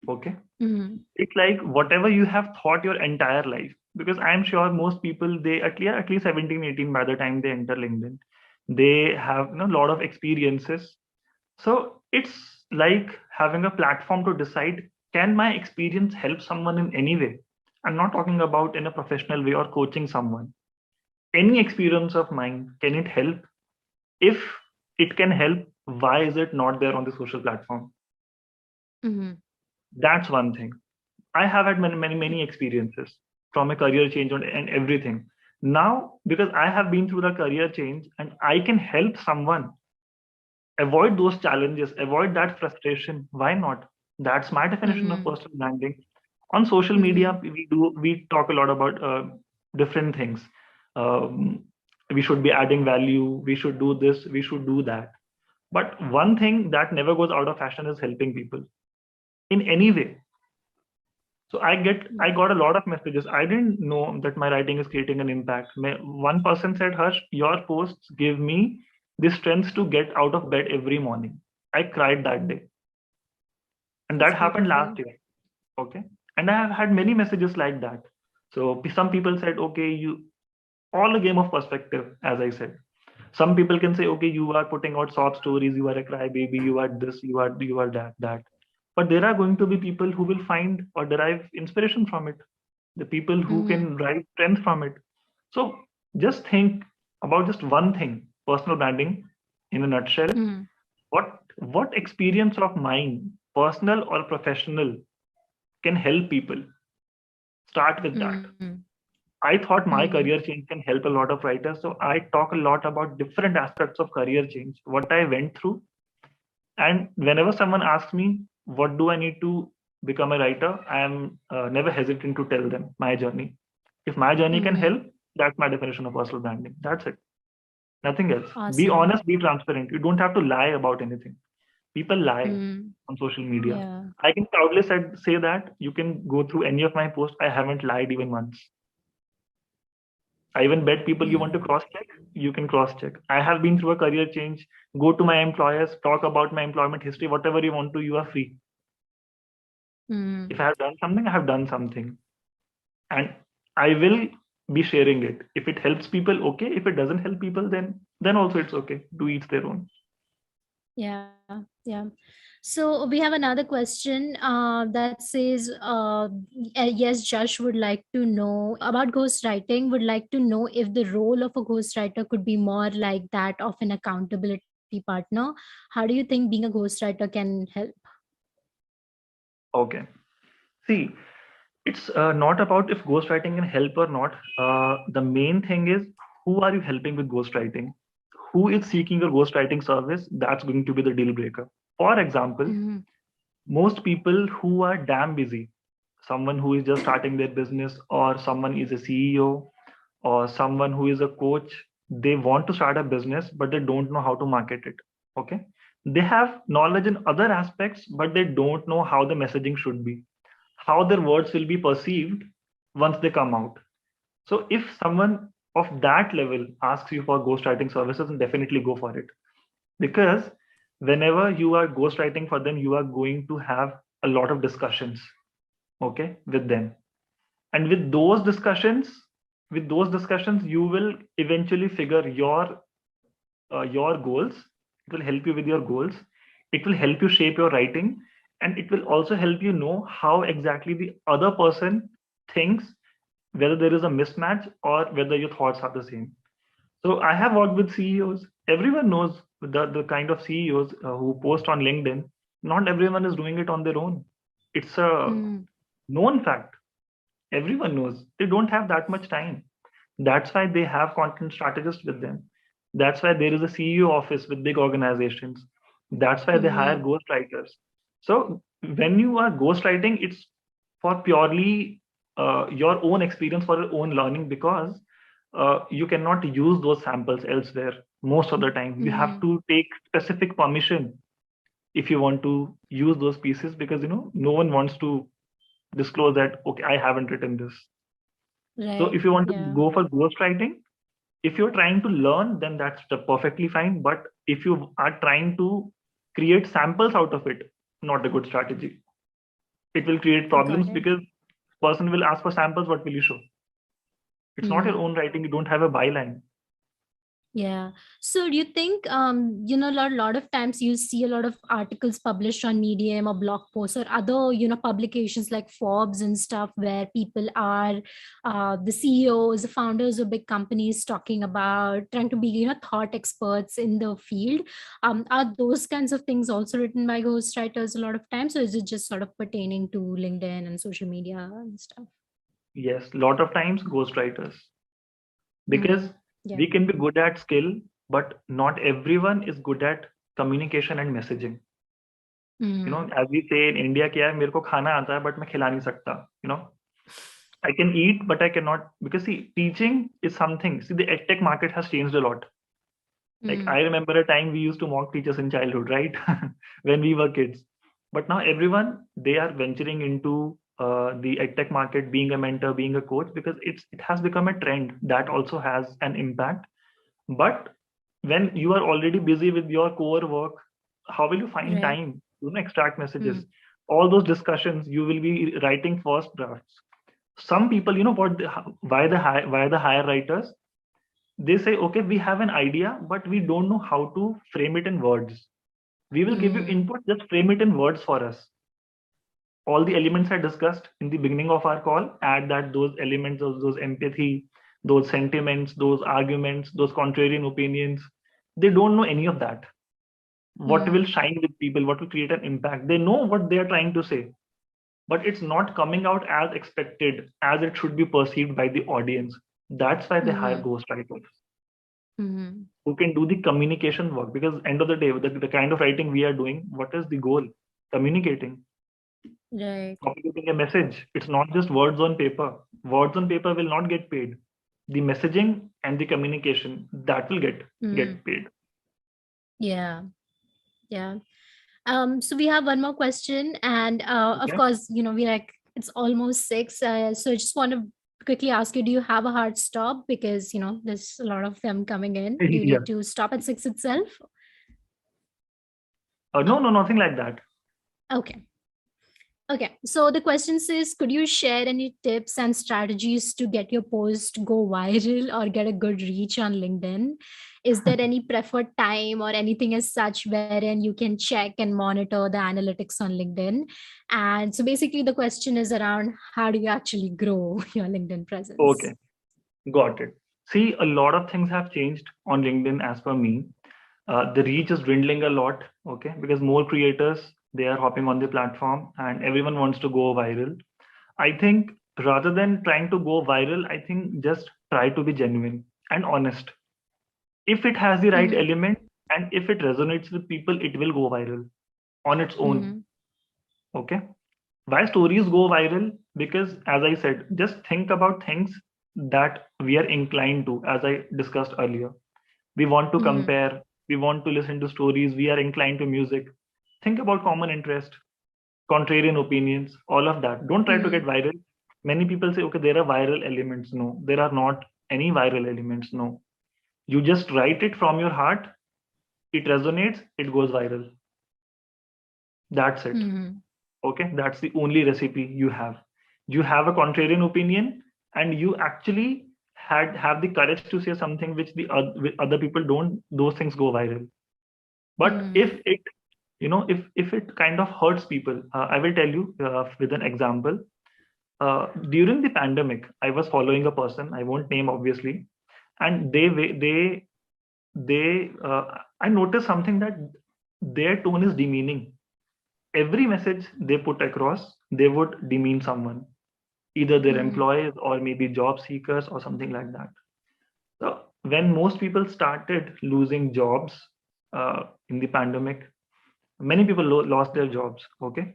Okay. It's like whatever you have thought your entire life, because I'm sure most people, they at least 17, 18 by the time they enter LinkedIn, they have a lot of experiences. So it's like having a platform to decide, can my experience help someone in any way? I'm not talking about in a professional way or coaching someone. Any experience of mine, can it help? If it can help, why is it not there on the social platform? That's one thing. I have had many experiences from a career change and everything. Now, because I have been through the career change and I can help someone avoid those challenges, avoid that frustration, why not? That's my definition of personal branding. On social media, we talk a lot about different things. Um, we should be adding value. We should do this. We should do that. But one thing that never goes out of fashion is helping people in any way. So I got a lot of messages. I didn't know that my writing is creating an impact. One person said, Harsh, your posts give me the strength to get out of bed every morning. I cried that day. And that happened last year. Okay. And I have had many messages like that. So some people said, okay, all a game of perspective, as I said. Some people can say, okay, you are putting out sob stories, you are a crybaby, you are this, you are that. but there are going to be people who will find or derive inspiration from it, the people who Mm-hmm. can derive strength from it. So just think about just one thing, personal branding in a nutshell. Mm-hmm. What experience of mine, personal or professional, can help people? Start with that. Mm-hmm. I thought my Mm-hmm. career change can help a lot of writers. So I talk a lot about different aspects of career change, what I went through. And whenever someone asks me, what do I need to become a writer, I am never hesitant to tell them my journey. If my journey can Mm-hmm. help, that's my definition of personal branding. That's it. Nothing else. Be Awesome. honest, be transparent. You don't have to lie about anything. People lie Mm-hmm. on social media. Yeah. I can proudly say that you can go through any of my posts. I haven't lied even once. I even bet people you want to Mm-hmm. cross check, you can cross check. I have been through a career change. Go to my employers, talk about my employment history, whatever you want to, you are free. Mm-hmm. If I have done something, I have done something. And I will be sharing it. If it helps people, okay. If it doesn't help people, then also it's okay. Do each their own. Yeah, yeah. So we have another question that says, yes, Josh would like to know about ghostwriting, would like to know if the role of a ghostwriter could be more like that of an accountability partner. How do you think being a ghostwriter can help? Okay. See, it's not about if ghostwriting can help or not. The main thing is who are you helping with ghostwriting? Who is seeking your ghostwriting service? That's going to be the deal breaker. For example, Mm-hmm. most people who are damn busy, someone who is just starting their business, or someone is a CEO, or someone who is a coach, they want to start a business, but they don't know how to market it. Okay. They have knowledge in other aspects, but they don't know how the messaging should be, how their words will be perceived once they come out. So if someone of that level asks you for ghostwriting services, then definitely go for it. Because whenever you are ghostwriting for them, you are going to have a lot of discussions, okay, with them. And with those discussions, you will eventually figure your goals. It will help you with your goals. It will help you shape your writing, and it will also help you know how exactly the other person thinks, whether there is a mismatch or whether your thoughts are the same. So I have worked with CEOs. Everyone knows the kind of CEOs who post on LinkedIn. Not everyone is doing it on their own. It's a Mm-hmm. known fact. Everyone knows they don't have that much time. That's why they have content strategists with them. That's why there is a CEO office with big organizations. That's why they hire Mm-hmm. ghostwriters. So when you are ghostwriting, it's for purely your own experience, for your own learning, because you cannot use those samples elsewhere most of the time. You have Mm-hmm. to take specific permission if you want to use those pieces, because no one wants to disclose that, okay, I haven't written this. So Right. if you want to Yeah. go for ghostwriting, if you're trying to learn, then that's perfectly fine. But if you are trying to create samples out of it, not a good strategy. It will create Got problems it. because person will ask for samples. What will you show? It's not your Mm-hmm. own writing. You don't have a byline. Yeah. So do you think, lot of times you see a lot of articles published on Medium or blog posts or other, publications like Forbes and stuff where people are, the CEOs, the founders of big companies talking about trying to be, thought experts in the field. Are those kinds of things also written by ghostwriters a lot of times, or is it just sort of pertaining to LinkedIn and social media and stuff? Yes, lot of times ghostwriters, because Mm, yeah. we can be good at skill, but not everyone is good at communication and messaging. Mm, As we say in India, क्या है, मेरे को खाना आता है but मैं खिला नहीं सकता. I can eat, but I cannot, because see, teaching is something. See, the edtech market has changed a lot. Like mm, I remember a time we used to mock teachers in childhood, right? When we were kids. But now everyone, they are venturing into the edtech market, being a mentor, being a coach, because it has become a trend that also has an impact. But when you are already busy with your core work, how will you find right. time to extract Mm, messages? All those discussions, you will be writing first drafts. Some people, why the higher writers, they say, okay, we have an idea but we don't know how to frame it in words. We will give you mm. input, just frame it in words for us. all the elements I discussed in the beginning of our call, add that those elements, those empathy, those sentiments, those arguments, those contrarian opinions, they don't know any of that. What will shine with people, what will create an impact? They know what they are trying to say, but it's not coming out as expected, as it should be perceived by the audience. That's why they hire ghostwriters who can do the communication work. Because end of the day, the kind of writing we are doing, what is the goal? Communicating, Right. communicating a message. It's not just words on paper. Words on paper will not get paid. The messaging and the communication, that will get paid. Yeah. Yeah. So we have one more question, and of Okay. course, we're like, it's almost 6. So I just want to quickly ask you, do you have a hard stop? Because, there's a lot of them coming in. Do you Yeah. need to stop at 6 itself? No, nothing like that. Okay. Okay, so the question says, could you share any tips and strategies to get your post go viral or get a good reach on LinkedIn? Is there any preferred time or anything as such wherein you can check and monitor the analytics on LinkedIn? And so basically the question is around, how do you actually grow your LinkedIn presence? Okay, got it. See, a lot of things have changed on LinkedIn as per me. The reach is dwindling a lot, okay, because more creators, they are hopping on the platform and everyone wants to go viral. I think rather than trying to go viral, I think just try to be genuine and honest. If it has the right element and if it resonates with people, it will go viral on its own. Okay. Why stories go viral? Because, as I said, just think about things that we are inclined to, as I discussed earlier. We want to compare, we want to listen to stories, we are inclined to music. Think about common interest, contrarian opinions, all of that. Don't try to get viral. Many people say, okay, there are viral elements. No, there are not any viral elements. No. You just write it from your heart, it resonates, it goes viral. That's it. Okay, that's the only recipe you have. You have a contrarian opinion and you actually have the courage to say something which the other people don't. Those things go viral. But if it, if it kind of hurts people, I will tell you with an example. During the pandemic, I was following a person, I won't name obviously, and they I noticed something, that their tone is demeaning. Every message they put across, they would demean someone, either their employees or maybe job seekers or something like that. So when most people started losing jobs in the pandemic, many people lost their jobs. Okay,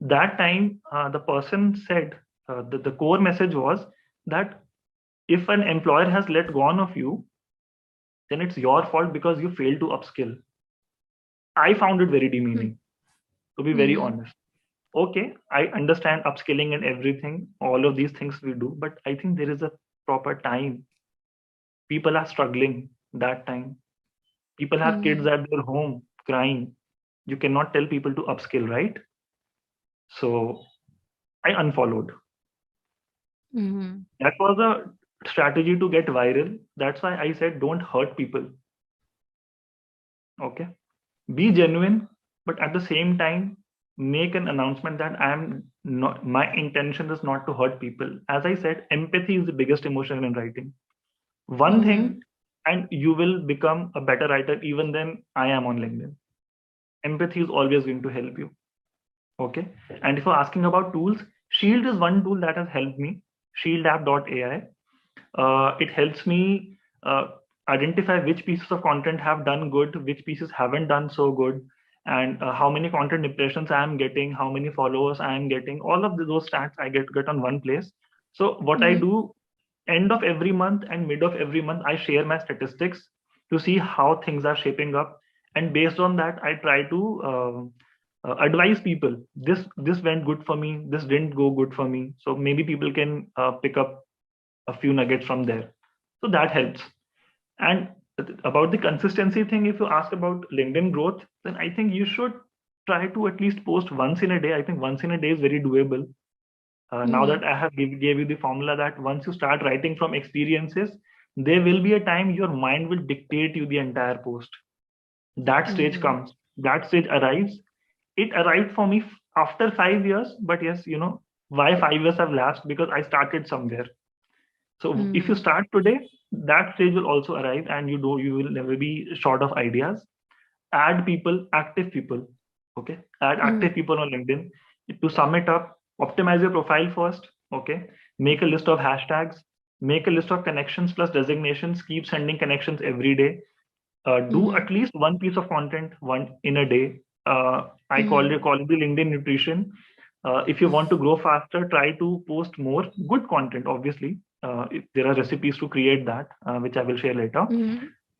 that time the person said, the core message was that if an employer has let go of you, then it's your fault because you failed to upskill. I found it very demeaning, to be very honest. Okay, I understand upskilling and everything, all of these things we do, but I think there is a proper time. People are struggling that time. People have kids at their home crying. You cannot tell people to upskill, right? So I unfollowed. That was a strategy to get viral. That's why I said don't hurt people. Okay. Be genuine, but at the same time, make an announcement that my intention is not to hurt people. As I said, empathy is the biggest emotion in writing. One thing, and you will become a better writer even than I am on LinkedIn. Empathy is always going to help you. Okay. And if you're asking about tools, Shield is one tool that has helped me. Shieldapp.ai. It helps me identify which pieces of content have done good, which pieces haven't done so good, and how many content impressions I am getting, how many followers I am getting. All of those stats I get on one place. So what I do, end of every month and mid of every month, I share my statistics to see how things are shaping up, and based on that, I try to advise people. This went good for me. This didn't go good for me. So maybe people can pick up a few nuggets from there. So that helps. And about the consistency thing, if you ask about LinkedIn growth, then I think you should try to at least post once in a day. I think once in a day is very doable. Now that I have gave you the formula that once you start writing from experiences, there will be a time your mind will dictate you the entire post. That stage comes. That stage arrives. It arrived for me after 5 years. But yes, why 5 years have lapsed? Because I started somewhere. So if you start today, that stage will also arrive, and you will never be short of ideas. Add people, active people. Okay, add active people on LinkedIn. To sum it up, optimize your profile first. Okay, make a list of hashtags, make a list of connections plus designations. Keep sending connections every day. Do at least one piece of content one in a day. I call it the LinkedIn nutrition. If you want to grow faster, try to post more good content. Obviously, there are recipes to create that, which I will share later.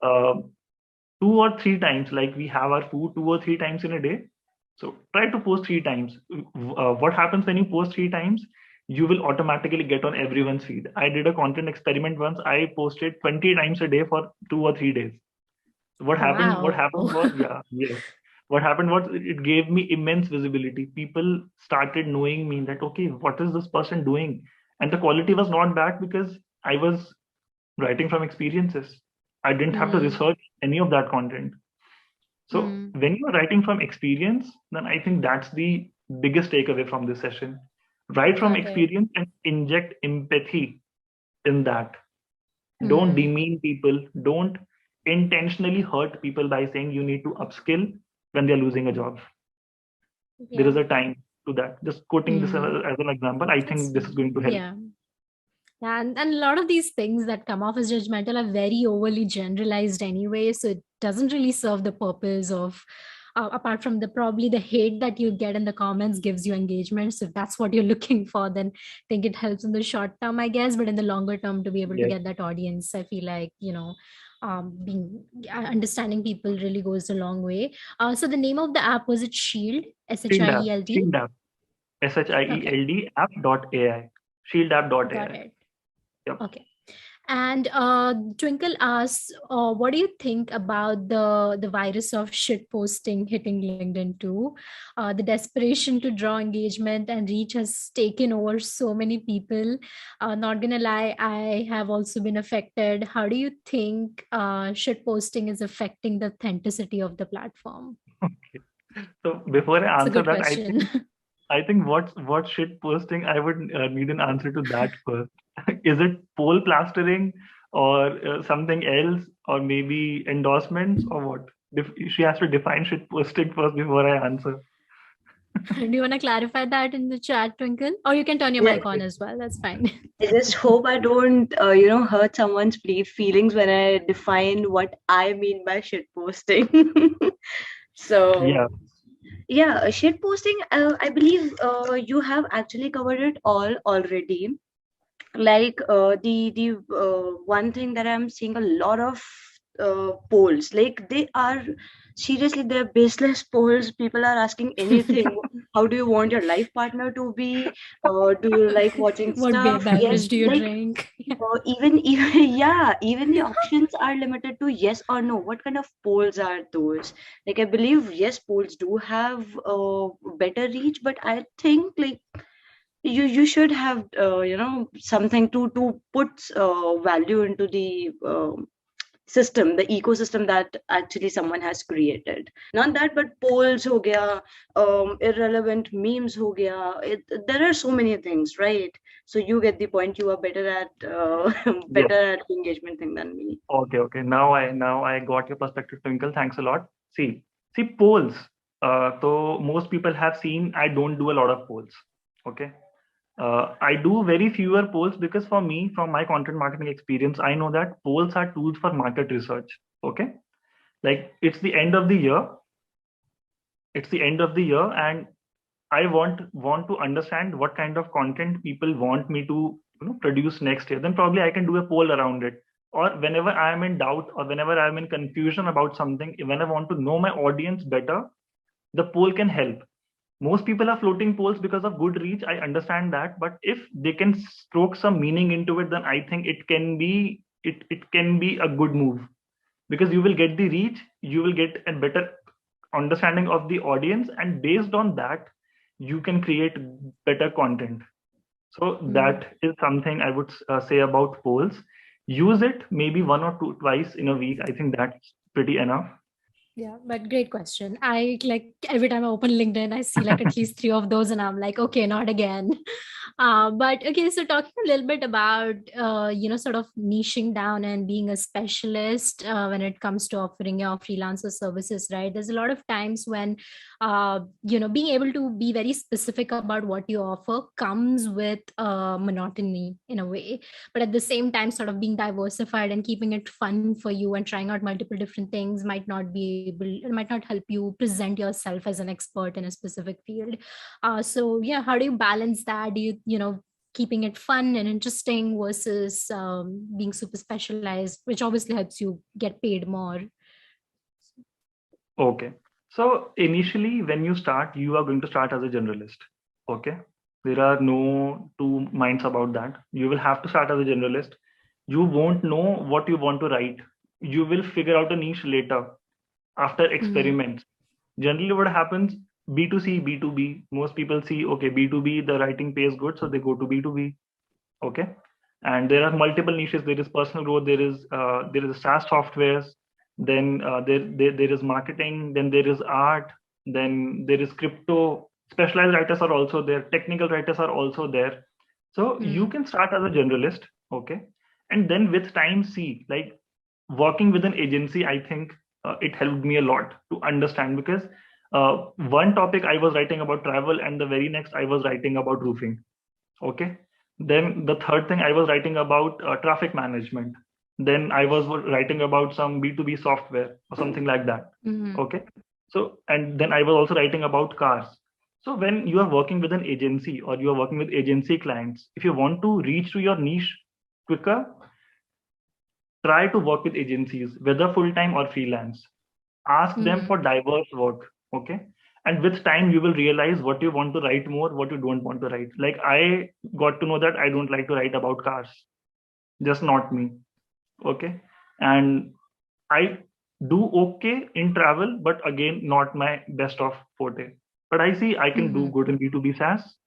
Uh, 2 or 3 times, like we have our food 2 or 3 times in a day. So try to post 3 times. What happens when you post 3 times? You will automatically get on everyone's feed. I did a content experiment once. I posted 20 times a day for 2 or 3 days. What happened? What Wow. happened was, yeah, yes. What happened was it gave me immense visibility. People started knowing me that, okay, what is this person doing? And the quality was not bad because I was writing from experiences. I didn't have to research any of that content. So when you're writing from experience, then I think that's the biggest takeaway from this session. Write from Got it. experience and inject empathy in that. Don't demean people. Don't intentionally hurt people by saying you need to upskill when they're losing a job. There Yeah. is a time to that. Just quoting this as an example, I That's, think this is going to help. yeah. And a lot of these things that come off as judgmental are very overly generalized anyway. So it doesn't really serve the purpose of, apart from the probably the hate that you get in the comments gives you engagement. So if that's what you're looking for, then I think it helps in the short term, I guess. But in the longer term, to be able to Yes. get that audience, I feel like, being understanding people really goes a long way. So the name of the app, was it Shield? Shield app. SHIELD? Shield app. Okay, SHIELD app.ai. got Shieldapp.ai. it. Yep. Okay. And Twinkle asks, what do you think about the virus of shit posting hitting LinkedIn too? The desperation to draw engagement and reach has taken over so many people. Not gonna lie, I have also been affected. How do you think shit posting is affecting the authenticity of the platform? Okay. So before I It's a answer good that, question. I think what shit posting, I would need an answer to that first. Is it pole plastering or something else, or maybe endorsements, or what? She has to define shit posting first before I answer. Do you want to clarify that in the chat, Twinkle? Or you can turn your Yeah, mic on as well. That's fine. I just hope I don't, hurt someone's feelings when I define what I mean by shit posting. So, Yeah. yeah, shit posting, I believe you have actually covered it all already. Like the one thing that I'm seeing a lot of polls, like they are seriously, they're baseless polls. People are asking anything. How do you want your life partner to be? Do you like watching What stuff? Yes, beverage do you like drink? even yeah, even the options are limited to yes or no. What kind of polls are those? Like I believe yes, polls do have better reach, but I think like you should have something to put value into the system, the ecosystem that actually someone has created. Not that, but polls ho gaya, irrelevant memes ho gaya. There are so many things, right? So you get the point. You are better at Yes. better at engagement thing than me. Okay. Okay. Now I got your perspective, Twinkle. Thanks a lot. See polls. So most people have seen I don't do a lot of polls. Okay. I do very fewer polls because for me, from my content marketing experience, I know that polls are tools for market research. Okay. Like it's the end of the year, and I want to understand what kind of content people want me to produce next year. Then probably I can do a poll around it. Or whenever I am in doubt, or whenever I am in confusion about something, when I want to know my audience better, the poll can help. Most people are floating polls because of good reach. I understand that, but if they can stroke some meaning into it, then I think it can be a good move, because you will get the reach, you will get a better understanding of the audience, and based on that you can create better content. So that is something I would say about polls. Use it maybe one or two twice in a week. I think that's pretty enough. Yeah, but great question. I like every time I open LinkedIn, I see like at least three of those, and I'm like, okay, not again. But okay, so talking a little bit about sort of niching down and being a specialist when it comes to offering your freelancer services, right? There's a lot of times when being able to be very specific about what you offer comes with monotony in a way, but at the same time sort of being diversified and keeping it fun for you and trying out multiple different things might not help you present yourself as an expert in a specific field. So yeah, how do you balance that? Do you keeping it fun and interesting versus being super specialized, which obviously helps you get paid more? Okay. So initially, when you start, you are going to start as a generalist. Okay. There are no two minds about that. You will have to start as a generalist. You won't know what you want to write. You will figure out a niche later after Mhm. experiments. Generally, what happens, B2C, B2B, most people see, okay, B2B, the writing pays good, so they go to B2B. Okay. And there are multiple niches. There is personal growth, there is SaaS softwares, then there is marketing, then there is art, then there is crypto. Specialized writers are also there, technical writers are also there. So you Mhm. can start as a generalist. Okay. And then with time, see, like, working with an agency, I think it helped me a lot to understand, because one topic I was writing about travel, and the very next I was writing about roofing. Okay. Then the third thing, I was writing about traffic management. Then I was writing about some B2B software or something like that. Mhm. Okay. So, and then I was also writing about cars. So when you are working with an agency or you are working with agency clients, if you want to reach to your niche quicker, try to work with agencies, whether full time or freelance. Ask them Mhm. for diverse work. Okay. And with time, you will realize what you want to write more, what you don't want to write. Like, I got to know that I don't like to write about cars, just not me. Okay. And I do okay in travel, but again, not my best of forte. But I see I can do Mhm. good in B2B SaaS,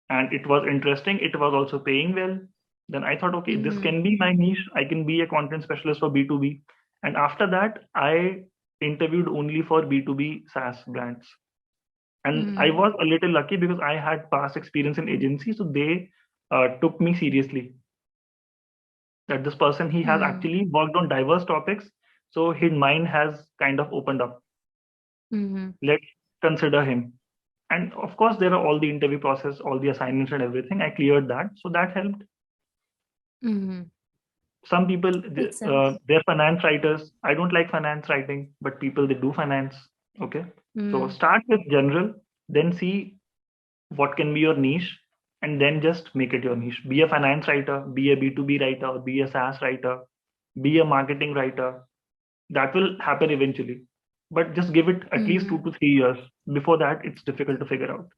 and it was interesting. It was also paying well. Then I thought, okay, this Mhm. can be my niche. I can be a content specialist for B2B. And after that, I interviewed only for B2B SaaS brands. And I Mhm. was a little lucky because I had past experience in agency. So they took me seriously, that this person, he has Mhm. actually worked on diverse topics. So his mind has kind of opened up. Mhm. Let's consider him. And of course, there are all the interview process, all the assignments and everything. I cleared that. So that helped. Mhm. Some people, Makes sense. they're finance writers. I don't like finance writing, but people, they do finance. Okay. So Mhm. start with general, then see what can be your niche, and then just make it your niche. Be a finance writer, be a B2B writer, be a SaaS writer, be a marketing writer. That will happen eventually. But just give it at least Mhm. 2 to 3 years. Before that, it's difficult to figure out.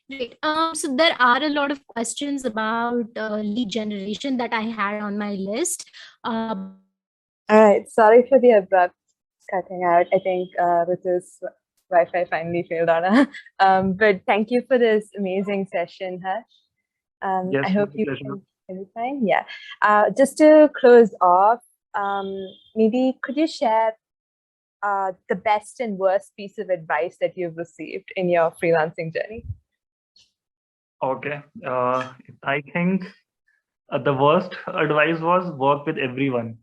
Great. So there are a lot of questions about lead generation that I had on my list. All right. Sorry for the abrupt cutting out. I think Ritu's Wi-Fi finally failed on her. But thank you for this amazing session, Harsh. I Yes, hope my you pleasure. can be fine. Yeah. Just to close off, maybe could you share the best and worst piece of advice that you've received in your freelancing journey? Okay. I think the worst advice was work with everyone.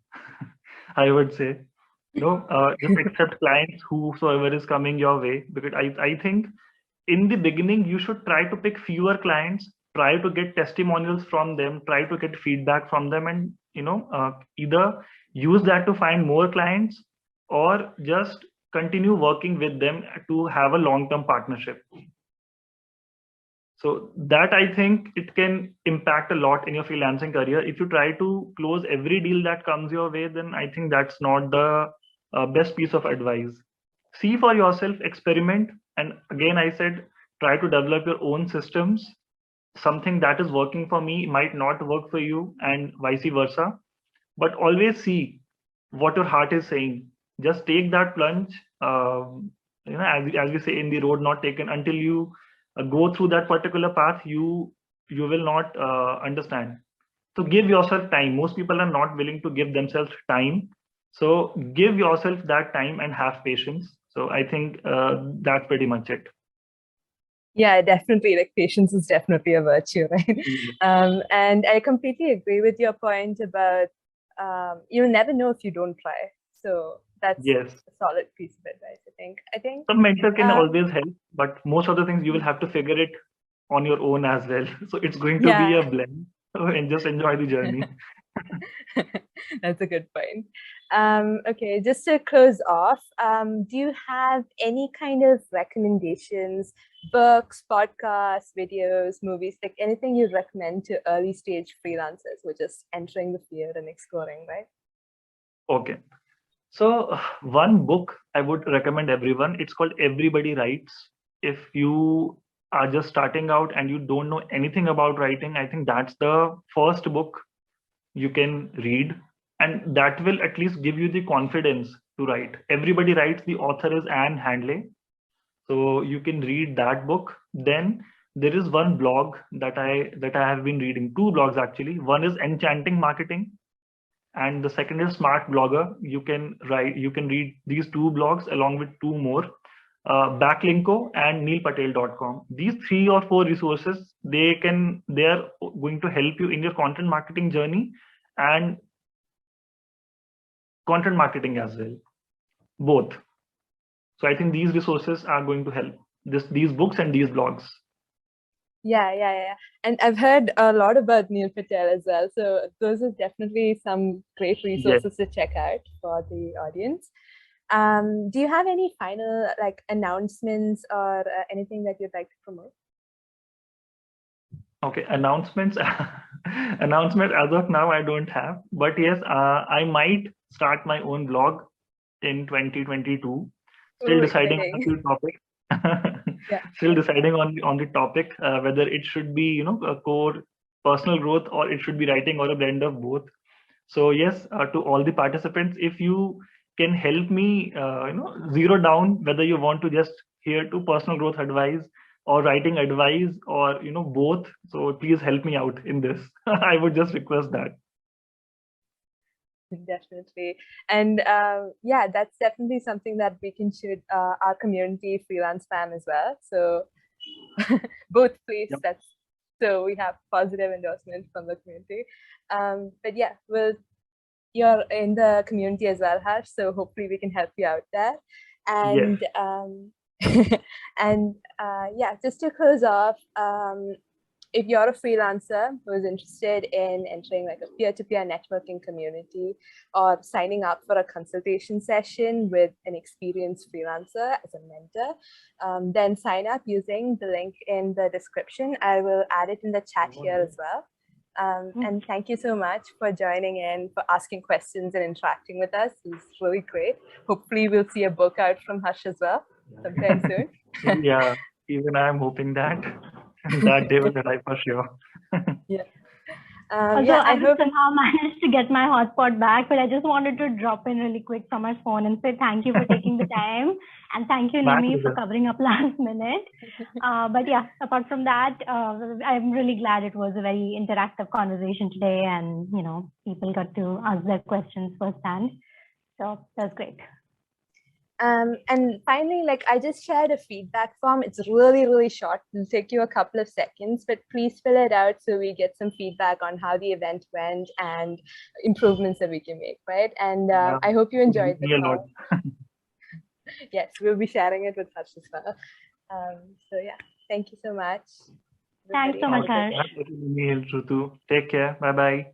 I would say, just accept clients whosoever is coming your way. Because I think in the beginning, you should try to pick fewer clients, try to get testimonials from them, try to get feedback from them, and either use that to find more clients, or just continue working with them to have a long-term partnership. So that, I think, it can impact a lot in your freelancing career. If you try to close every deal that comes your way, then I think that's not the best piece of advice. See for yourself, experiment. And again, I said, try to develop your own systems. Something that is working for me might not work for you, and vice versa. But always see what your heart is saying. Just take that plunge. As we say in the road not taken, until you go through that particular path, you will not understand. So give yourself time. Most people are not willing to give themselves time. So give yourself that time and have patience. So I think that's pretty much it. Yeah, definitely. Like patience is definitely a virtue, right? And I completely agree with your point about you'll never know if you don't try. So that's Yes. a solid piece of advice, I think. Some mentor can always help, but most of the things you will have to figure it on your own as well. So it's going to be a blend. And just enjoy the journey. That's a good point. Okay, just to close off, do you have any kind of recommendations, books, podcasts, videos, movies, like anything you recommend to early stage freelancers who are just entering the field and exploring, right? Okay. So one book I would recommend everyone, it's called Everybody Writes. If you are just starting out and you don't know anything about writing, I think that's the first book you can read, and that will at least give you the confidence to write. Everybody Writes, the author is Anne Handley. So you can read that book. Then there is one blog that I have been reading, two blogs actually. One is Enchanting Marketing, and the second is Smart Blogger. You can read these two blogs along with two more, Backlinko and neilpatel.com. These 3 or 4 resources, they are going to help you in your content marketing journey and content marketing as well, both. So I think these resources are going to help, these books and these blogs. Yeah. And I've heard a lot about Neil Patel as well. So those are definitely some great resources to check out for the audience. Do you have any final announcements or anything that you'd like to promote? Okay, announcements. Announcement as of now I don't have, but yes, I might start my own blog in 2022. Still deciding on a few topics. Still deciding on the topic, whether it should be a core personal growth or it should be writing or a blend of both. So yes, to all the participants, if you can help me zero down whether you want to just hear to personal growth advice or writing advice or both, so please help me out in this. I would just request that. Definitely. And yeah, that's definitely something that we can shoot our community freelance fam as well. So both please. Yep. So we have positive endorsement from the community. But yeah, you're in the community as well, Harsh. So hopefully we can help you out there. And yes. And yeah, just to close off, if you're a freelancer who is interested in entering like a peer-to-peer networking community or signing up for a consultation session with an experienced freelancer as a mentor, then sign up using the link in the description. I will add it in the chat here as well. And thank you so much for joining in, for asking questions and interacting with us. It was really great. Hopefully we'll see a book out from Harsh as well sometime soon. Yeah, even I'm hoping that. That day will arrive for sure. Yeah. Yeah, I hope somehow managed to get my hotspot back, but I just wanted to drop in really quick from my phone and say thank you for taking the time, and thank you, Nimi, for covering up last minute. But yeah, apart from that, I'm really glad it was a very interactive conversation today, and people got to ask their questions firsthand. So that's great. And finally, I just shared a feedback form. It's really, really short. It'll take you a couple of seconds, but please fill it out so we get some feedback on how the event went and improvements that we can make, right? And I hope you enjoyed the call. Yes, we'll be sharing it with Harsh as well. So yeah, thank you so much. Thanks so much, Harsh. Take care. Bye-bye.